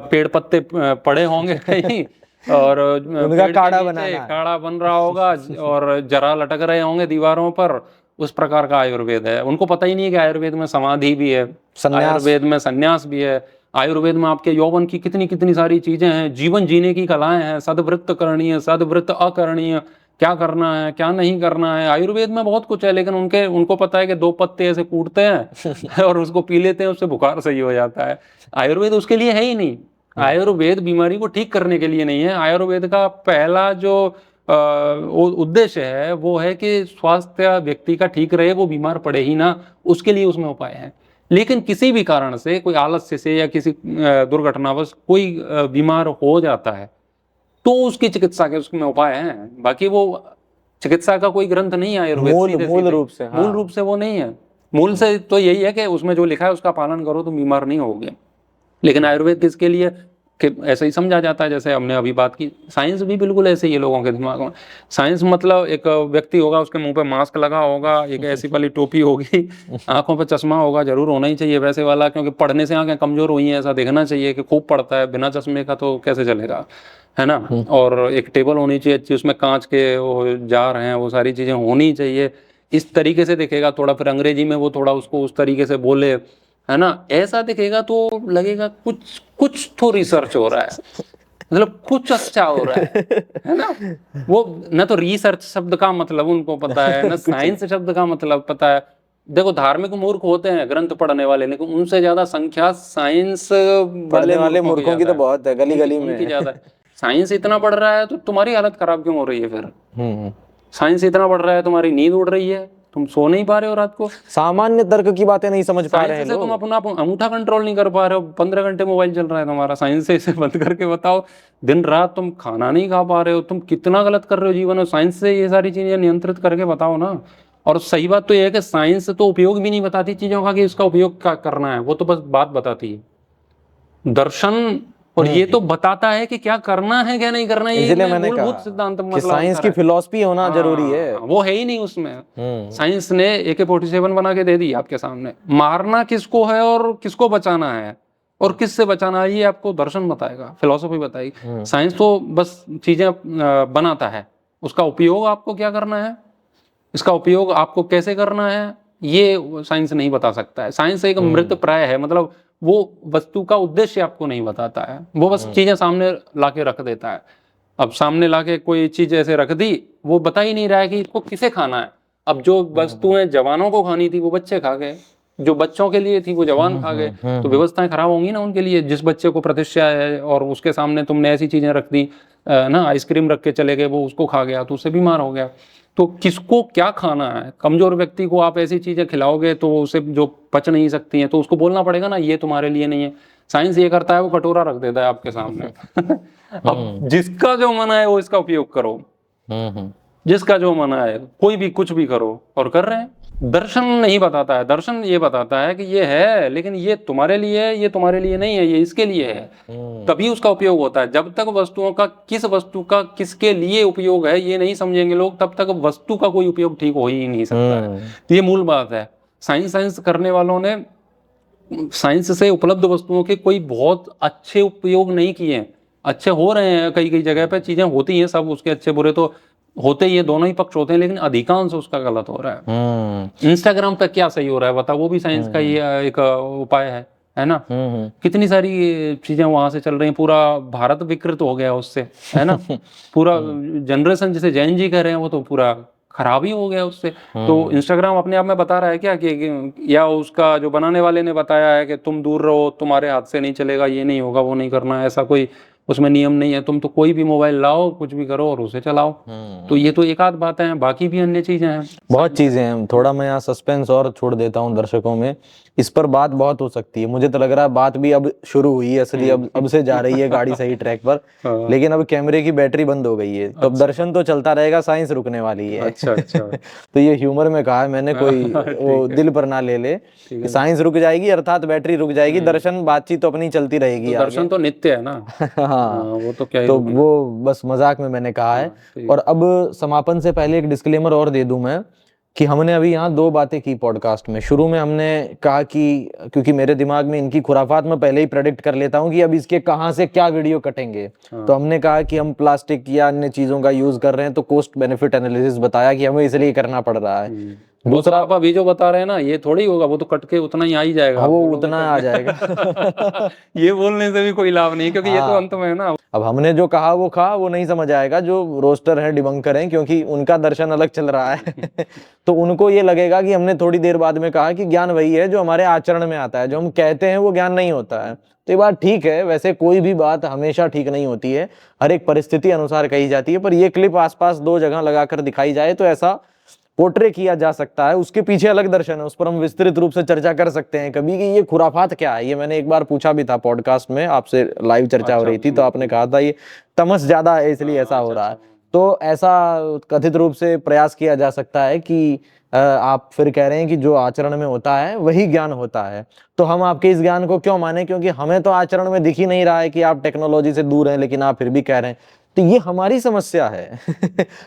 पेड़ पत्ते पड़े होंगे कहीं, और उनका काढ़ा बन रहा होगा, और जरा लटक रहे होंगे दीवारों पर, उस प्रकार का आयुर्वेद है। उनको पता ही नहीं है कि आयुर्वेद में समाधि भी है, आयुर्वेद में संन्यास भी है, आयुर्वेद में आपके यौवन की कितनी कितनी सारी चीजें हैं, जीवन जीने की कलाएं हैं, सदवृत्त करणीय, सदवृत्त अकरणीय, क्या करना है क्या नहीं करना है। आयुर्वेद में बहुत कुछ है, लेकिन उनको पता है कि 2 पत्ते ऐसे कूटते हैं और उसको पी लेते हैं, उससे बुखार सही हो जाता है। आयुर्वेद उसके लिए है ही नहीं। आयुर्वेद बीमारी को ठीक करने के लिए नहीं है। आयुर्वेद का पहला जो उद्देश्य है वो है कि स्वास्थ्य व्यक्ति का ठीक रहे, वो बीमार पड़े ही ना, उसके लिए उसमें उपाय है। लेकिन किसी भी कारण से, कोई आलस्य से या किसी दुर्घटनावश कोई बीमार हो जाता है तो उसकी चिकित्सा के उसमें उपाय हैं। बाकी वो चिकित्सा का कोई ग्रंथ नहीं है आयुर्वेद। मूल रूप से, हाँ। मूल रूप से वो नहीं है। मूल से तो यही है कि उसमें जो लिखा है उसका पालन करो तो बीमार नहीं होगे। लेकिन आयुर्वेद किसके लिए कि ऐसा ही समझा जाता है, जैसे हमने अभी बात की। साइंस भी बिल्कुल ऐसे ही है लोगों के दिमाग में। साइंस मतलब एक व्यक्ति होगा, उसके मुंह पे मास्क लगा होगा, एक ऐसी वाली टोपी होगी, आंखों पे चश्मा होगा, जरूर होना ही चाहिए वैसे वाला, क्योंकि पढ़ने से आंखें कमजोर हुई हैं ऐसा दिखना चाहिए कि खूब पढ़ता है। बिना चश्मे का तो कैसे चलेगा, है ना। और एक टेबल होनी चाहिए अच्छी, उसमें कांच के वो जार हैं, वो सारी चीजें होनी चाहिए। इस तरीके से दिखेगा थोड़ा, फिर अंग्रेजी में वो थोड़ा उसको उस तरीके से बोले, है ना, ऐसा दिखेगा तो लगेगा कुछ तो रिसर्च हो रहा है, मतलब कुछ अच्छा हो रहा है ना। वो न तो रिसर्च शब्द का मतलब उनको पता है, न साइंस शब्द का मतलब पता है। देखो धार्मिक मूर्ख होते हैं ग्रंथ पढ़ने वाले, लेकिन उनसे ज्यादा संख्या साइंस पढ़ने वाले मूर्खों की तो बहुत है, गली गली में ज्यादा। साइंस इतना बढ़ रहा है तो तुम्हारी हालत खराब क्यों हो रही है फिर? साइंस इतना बढ़ रहा है, तुम्हारी नींद उड़ रही है, तुम सो नहीं पा रहे हो रात को, सामान्य तर्क की बातें नहीं समझ पा रहे हैं लोग। तुम अपना अंगूठा कंट्रोल नहीं कर पा रहे हो, 15 घंटे मोबाइल चल रहा है तुम्हारा। साइंस से इसे बंद करके बताओ। दिन रात तुम खाना नहीं खा पा रहे हो, तुम कितना गलत कर रहे हो जीवन में। साइंस से ये सारी चीजें नियंत्रित करके बताओ ना। और सही बात तो ये है कि साइंस तो उपयोग भी नहीं बताती चीजों का कि इसका उपयोग क्या करना है, वो तो बस बात बताती है। दर्शन और ये तो बताता है कि क्या करना है क्या नहीं करना है। इसलिए मैंने मूलभूत कहा सिद्धांत कि मतलब साइंस की फिलॉसफी होना जरूरी है। वो है ही नहीं उसमें। साइंस ने AK-47 बना के दे दी आपके सामने। मारना किसको है और किसको बचाना है और किससे बचाना है, ये आपको दर्शन बताएगा, फिलॉसफी बताएगी। साइंस तो बस चीजें बनाता है, उसका उपयोग आपको क्या करना है, इसका उपयोग आपको कैसे करना है, ये साइंस नहीं बता सकता है। साइंस एक मृत प्राय है, मतलब वो वस्तु का उद्देश्य आपको नहीं बताता है, वो बस चीजें सामने लाके रख देता है। अब सामने लाके कोई चीज ऐसे रख दी, वो बता ही नहीं रहा है कि इसको किसे खाना है। अब जो वस्तुएं जवानों को खानी थी वो बच्चे खा गए, जो बच्चों के लिए थी वो जवान खा गए, तो व्यवस्थाएं खराब होंगी ना उनके लिए। जिस बच्चे को प्रतिष्ठा है और उसके सामने तुमने ऐसी चीजें रख दी ना, आइसक्रीम रख के चले गए, वो उसको खा गया तो उससे बीमार हो गया। तो किसको क्या खाना है? कमजोर व्यक्ति को आप ऐसी चीजें खिलाओगे तो उसे जो पच नहीं सकती हैं, तो उसको बोलना पड़ेगा ना ये तुम्हारे लिए नहीं है। साइंस ये करता है, वो कटोरा रख देता है आपके सामने अब जिसका जो मना है वो इसका उपयोग करो, जिसका जो मना है कोई भी कुछ भी करो, और कर रहे हैं। दर्शन नहीं बताता है, दर्शन ये बताता है कि ये है, लेकिन ये तुम्हारे लिए है, ये तुम्हारे लिए नहीं है, ये इसके लिए है, तभी उसका उपयोग होता है। जब तक वस्तुओं का, किस वस्तु का किसके लिए उपयोग है ये नहीं समझेंगे लोग, तब तक वस्तु का कोई उपयोग ठीक हो ही नहीं सकता है। तो ये मूल बात है। साइंस करने वालों ने साइंस से उपलब्ध वस्तुओं के कोई बहुत अच्छे उपयोग नहीं किए। अच्छे हो रहे हैं, कई कई जगह पे चीजें होती हैं, सब उसके अच्छे बुरे तो होते ही है, दोनों ही पक्ष होते हैं, लेकिन अधिकांश उसका गलत हो रहा है। इंस्टाग्राम पे क्या सही हो रहा है बता, वो भी साइंस का ही एक उपाय है ना। कितनी सारी चीजें वहां से चल रही हैं, पूरा भारत विकृत हो गया उससे, है ना। पूरा जनरेशन जिसे जैन जी कह रहे हैं वो तो पूरा खराब ही हो गया उससे। तो इंस्टाग्राम अपने आप में बता रहा है क्या कि या उसका जो बनाने वाले ने बताया है कि तुम दूर रहो, तुम्हारे हाथ से नहीं चलेगा, ये नहीं होगा, वो नहीं करना, ऐसा कोई उसमें नियम नहीं है। तुम तो कोई भी मोबाइल लाओ, कुछ भी करो और उसे चलाओ। तो ये तो एक आध बात है, बाकी भी अन्य चीजें हैं, बहुत चीजें हैं। थोड़ा मैं यहाँ सस्पेंस और छोड़ देता हूँ दर्शकों में। इस पर बात बहुत हो सकती है, मुझे तो लग रहा है बात भी अब शुरू हुई है असली, अब से जा रही है गाड़ी सही ट्रैक पर। लेकिन अब कैमरे की बैटरी बंद हो गई है, तो अब दर्शन तो चलता रहेगा, साइंस रुकने वाली है। अच्छा अच्छा तो ये ह्यूमर में कहा है मैंने, कोई वो दिल पर ना ले ले। साइंस रुक जाएगी अर्थात बैटरी रुक जाएगी, दर्शन बातचीत तो अपनी चलती रहेगी। दर्शन तो नित्य है ना। हाँ, वो तो क्या ही तो वो बस मजाक में मैंने कहा है। और अब समापन से पहले एक डिस्क्लेमर और दे दूं मैं, कि हमने अभी यहाँ 2 बातें की पॉडकास्ट में। शुरू में हमने कहा कि क्योंकि मेरे दिमाग में इनकी खुराफात में पहले ही प्रेडिक्ट कर लेता हूँ कि अब इसके कहाँ से क्या वीडियो कटेंगे, तो हमने कहा कि हम प्लास्टिक या अन्य चीजों का यूज कर रहे हैं, तो कॉस्ट बेनिफिट एनालिसिस बताया कि हमें इसलिए करना पड़ रहा है। दूसरा आप अभी जो बता रहे हैं ना, ये थोड़ी होगा, वो तो कट के उतना ही आ ही जाएगा। हाँ, वो आप बोलोगे उतना आ जाएगा। ये बोलने से भी कोई लाभ नहीं, क्योंकि ये तो अंत में है ना। अब हमने जो कहा वो कहा, वो नहीं समझ आएगा जो रोस्टर है, डिबंकर हैं, क्योंकि उनका दर्शन अलग चल रहा है। तो उनको ये लगेगा कि हमने थोड़ी देर बाद में कहा कि ज्ञान वही है जो हमारे आचरण में आता है, जो हम कहते हैं वो ज्ञान नहीं होता है। तो ये बात ठीक है, वैसे कोई भी बात हमेशा ठीक नहीं होती है, हर एक परिस्थिति अनुसार कही जाती है। पर ये क्लिप आसपास 2 जगह लगाकर दिखाई जाए तो ऐसा पोर्ट्रे किया जा सकता है, उसके पीछे अलग दर्शन है, उस पर हम विस्तृत रूप से चर्चा कर सकते हैं कभी कि ये खुराफात क्या है। ये मैंने एक बार पूछा भी था पॉडकास्ट में, आपसे लाइव चर्चा हो रही थी, तो आपने कहा था ये तमस ज्यादा है इसलिए ऐसा हो रहा है। तो ऐसा कथित रूप से प्रयास किया जा सकता है कि आप फिर कह रहे हैं कि जो आचरण में होता है वही ज्ञान होता है। तो हम आपके इस ज्ञान को क्यों माने, क्योंकि हमें तो आचरण में दिख ही नहीं रहा है कि आप टेक्नोलॉजी से दूर हैं, लेकिन आप फिर भी कह रहे हैं। तो ये हमारी समस्या है।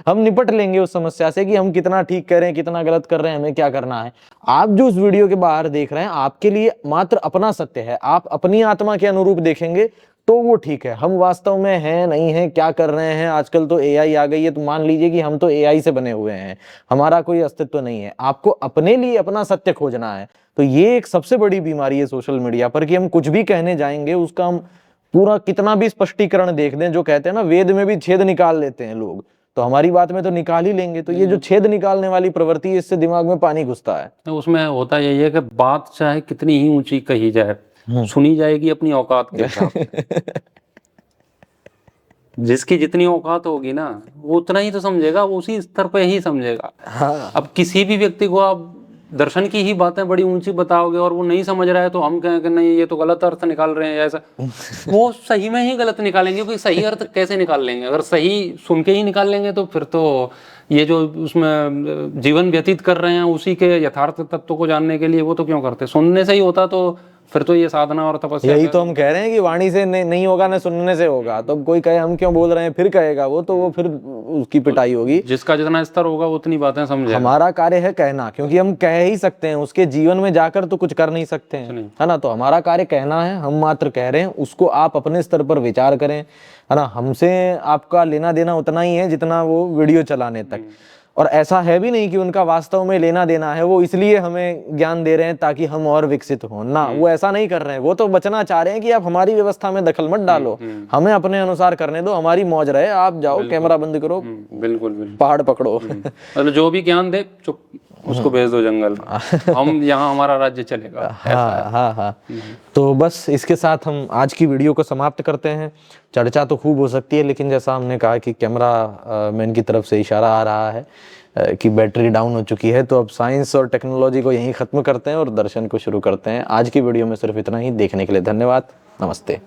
हम निपट लेंगे उस समस्या से कि हम कितना ठीक कर रहे हैं, कितना गलत कर रहे हैं, हमें क्या करना है। आप जो उस वीडियो के बाहर देख रहे हैं, आपके लिए मात्र अपना सत्य है, आप अपनी आत्मा के अनुरूप देखेंगे तो वो ठीक है। हम वास्तव में हैं नहीं हैं, क्या कर रहे हैं, आजकल तो एआई आ गई है, तो मान लीजिए कि हम तो एआई से बने हुए हैं, हमारा कोई अस्तित्व नहीं है। आपको अपने लिए अपना सत्य खोजना है। तो ये एक सबसे बड़ी बीमारी है सोशल मीडिया पर, कि हम कुछ भी कहने जाएंगे उसका हम पूरा कितना भी स्पष्टीकरण देख दें, जो कहते हैं ना वेद में भी छेद निकाल लेते हैं लोग, तो हमारी बात में तो निकाल ही लेंगे। तो ये जो छेद निकालने वाली प्रवृत्ति है, इससे दिमाग में पानी घुसता है। तो उसमें होता यही है कि बात चाहे कितनी ही ऊंची कही जाए, सुनी जाएगी अपनी औकात के हिसाब। जिसकी जितनी औकात होगी ना, वो उतना ही तो समझेगा, वो उसी स्तर पे ही समझेगा। हाँ। अब किसी भी व्यक्ति को आप दर्शन की ही बातें बड़ी ऊंची बताओगे और वो नहीं समझ रहा है, तो हम कहें कि नहीं ये तो गलत अर्थ निकाल रहे हैं ऐसा। वो सही में ही गलत निकालेंगे, क्योंकि सही अर्थ कैसे निकाल लेंगे? अगर सही सुन के ही निकाल लेंगे तो फिर तो ये जो उसमें जीवन व्यतीत कर रहे हैं उसी के यथार्थ तत्व को जानने के लिए, वो तो क्यों करते? सुनने से ही होता तो फिर तो ये साधना और तपस्या। यही तो हम कह रहे हैं कि वाणी से नहीं होगा ना सुनने से होगा। तो कोई कहे हम क्यों बोल रहे हैं, फिर कहेगा वो, तो वो फिर उसकी पिटाई होगी। जिसका जितना स्तर होगा उतनी बातें समझेगा। हमारा कार्य है कहना, क्योंकि हम कह ही सकते हैं, उसके जीवन में जाकर तो कुछ कर नहीं सकते हैं, है ना। तो हमारा कार्य कहना है, हम मात्र कह रहे हैं, उसको आप अपने स्तर पर विचार करें, है ना। हमसे आपका लेना देना उतना ही है जितना वो वीडियो चलाने तक। और ऐसा है भी नहीं कि उनका वास्तव में लेना देना है, वो इसलिए हमें ज्ञान दे रहे हैं ताकि हम और विकसित हों ना, वो ऐसा नहीं कर रहे हैं। वो तो बचना चाह रहे हैं कि आप हमारी व्यवस्था में दखल मत डालो, हमें अपने अनुसार करने दो, हमारी मौज रहे, आप जाओ कैमरा बंद करो, बिल्कुल बिल्कुल पहाड़ पकड़ो। मतलब जो भी ज्ञान दे चुप उसको भेज दो जंगल में। हम यहाँ हमारा राज्य चलेगा। हाँ हाँ हाँ। तो बस इसके साथ हम आज की वीडियो को समाप्त करते हैं। चर्चा तो खूब हो सकती है, लेकिन जैसा हमने कहा कि कैमरा मैन की तरफ से इशारा आ रहा है कि बैटरी डाउन हो चुकी है, तो अब साइंस और टेक्नोलॉजी को यहीं ख़त्म करते हैं और दर्शन को शुरू करते हैं। आज की वीडियो में सिर्फ इतना ही। देखने के लिए धन्यवाद। नमस्ते।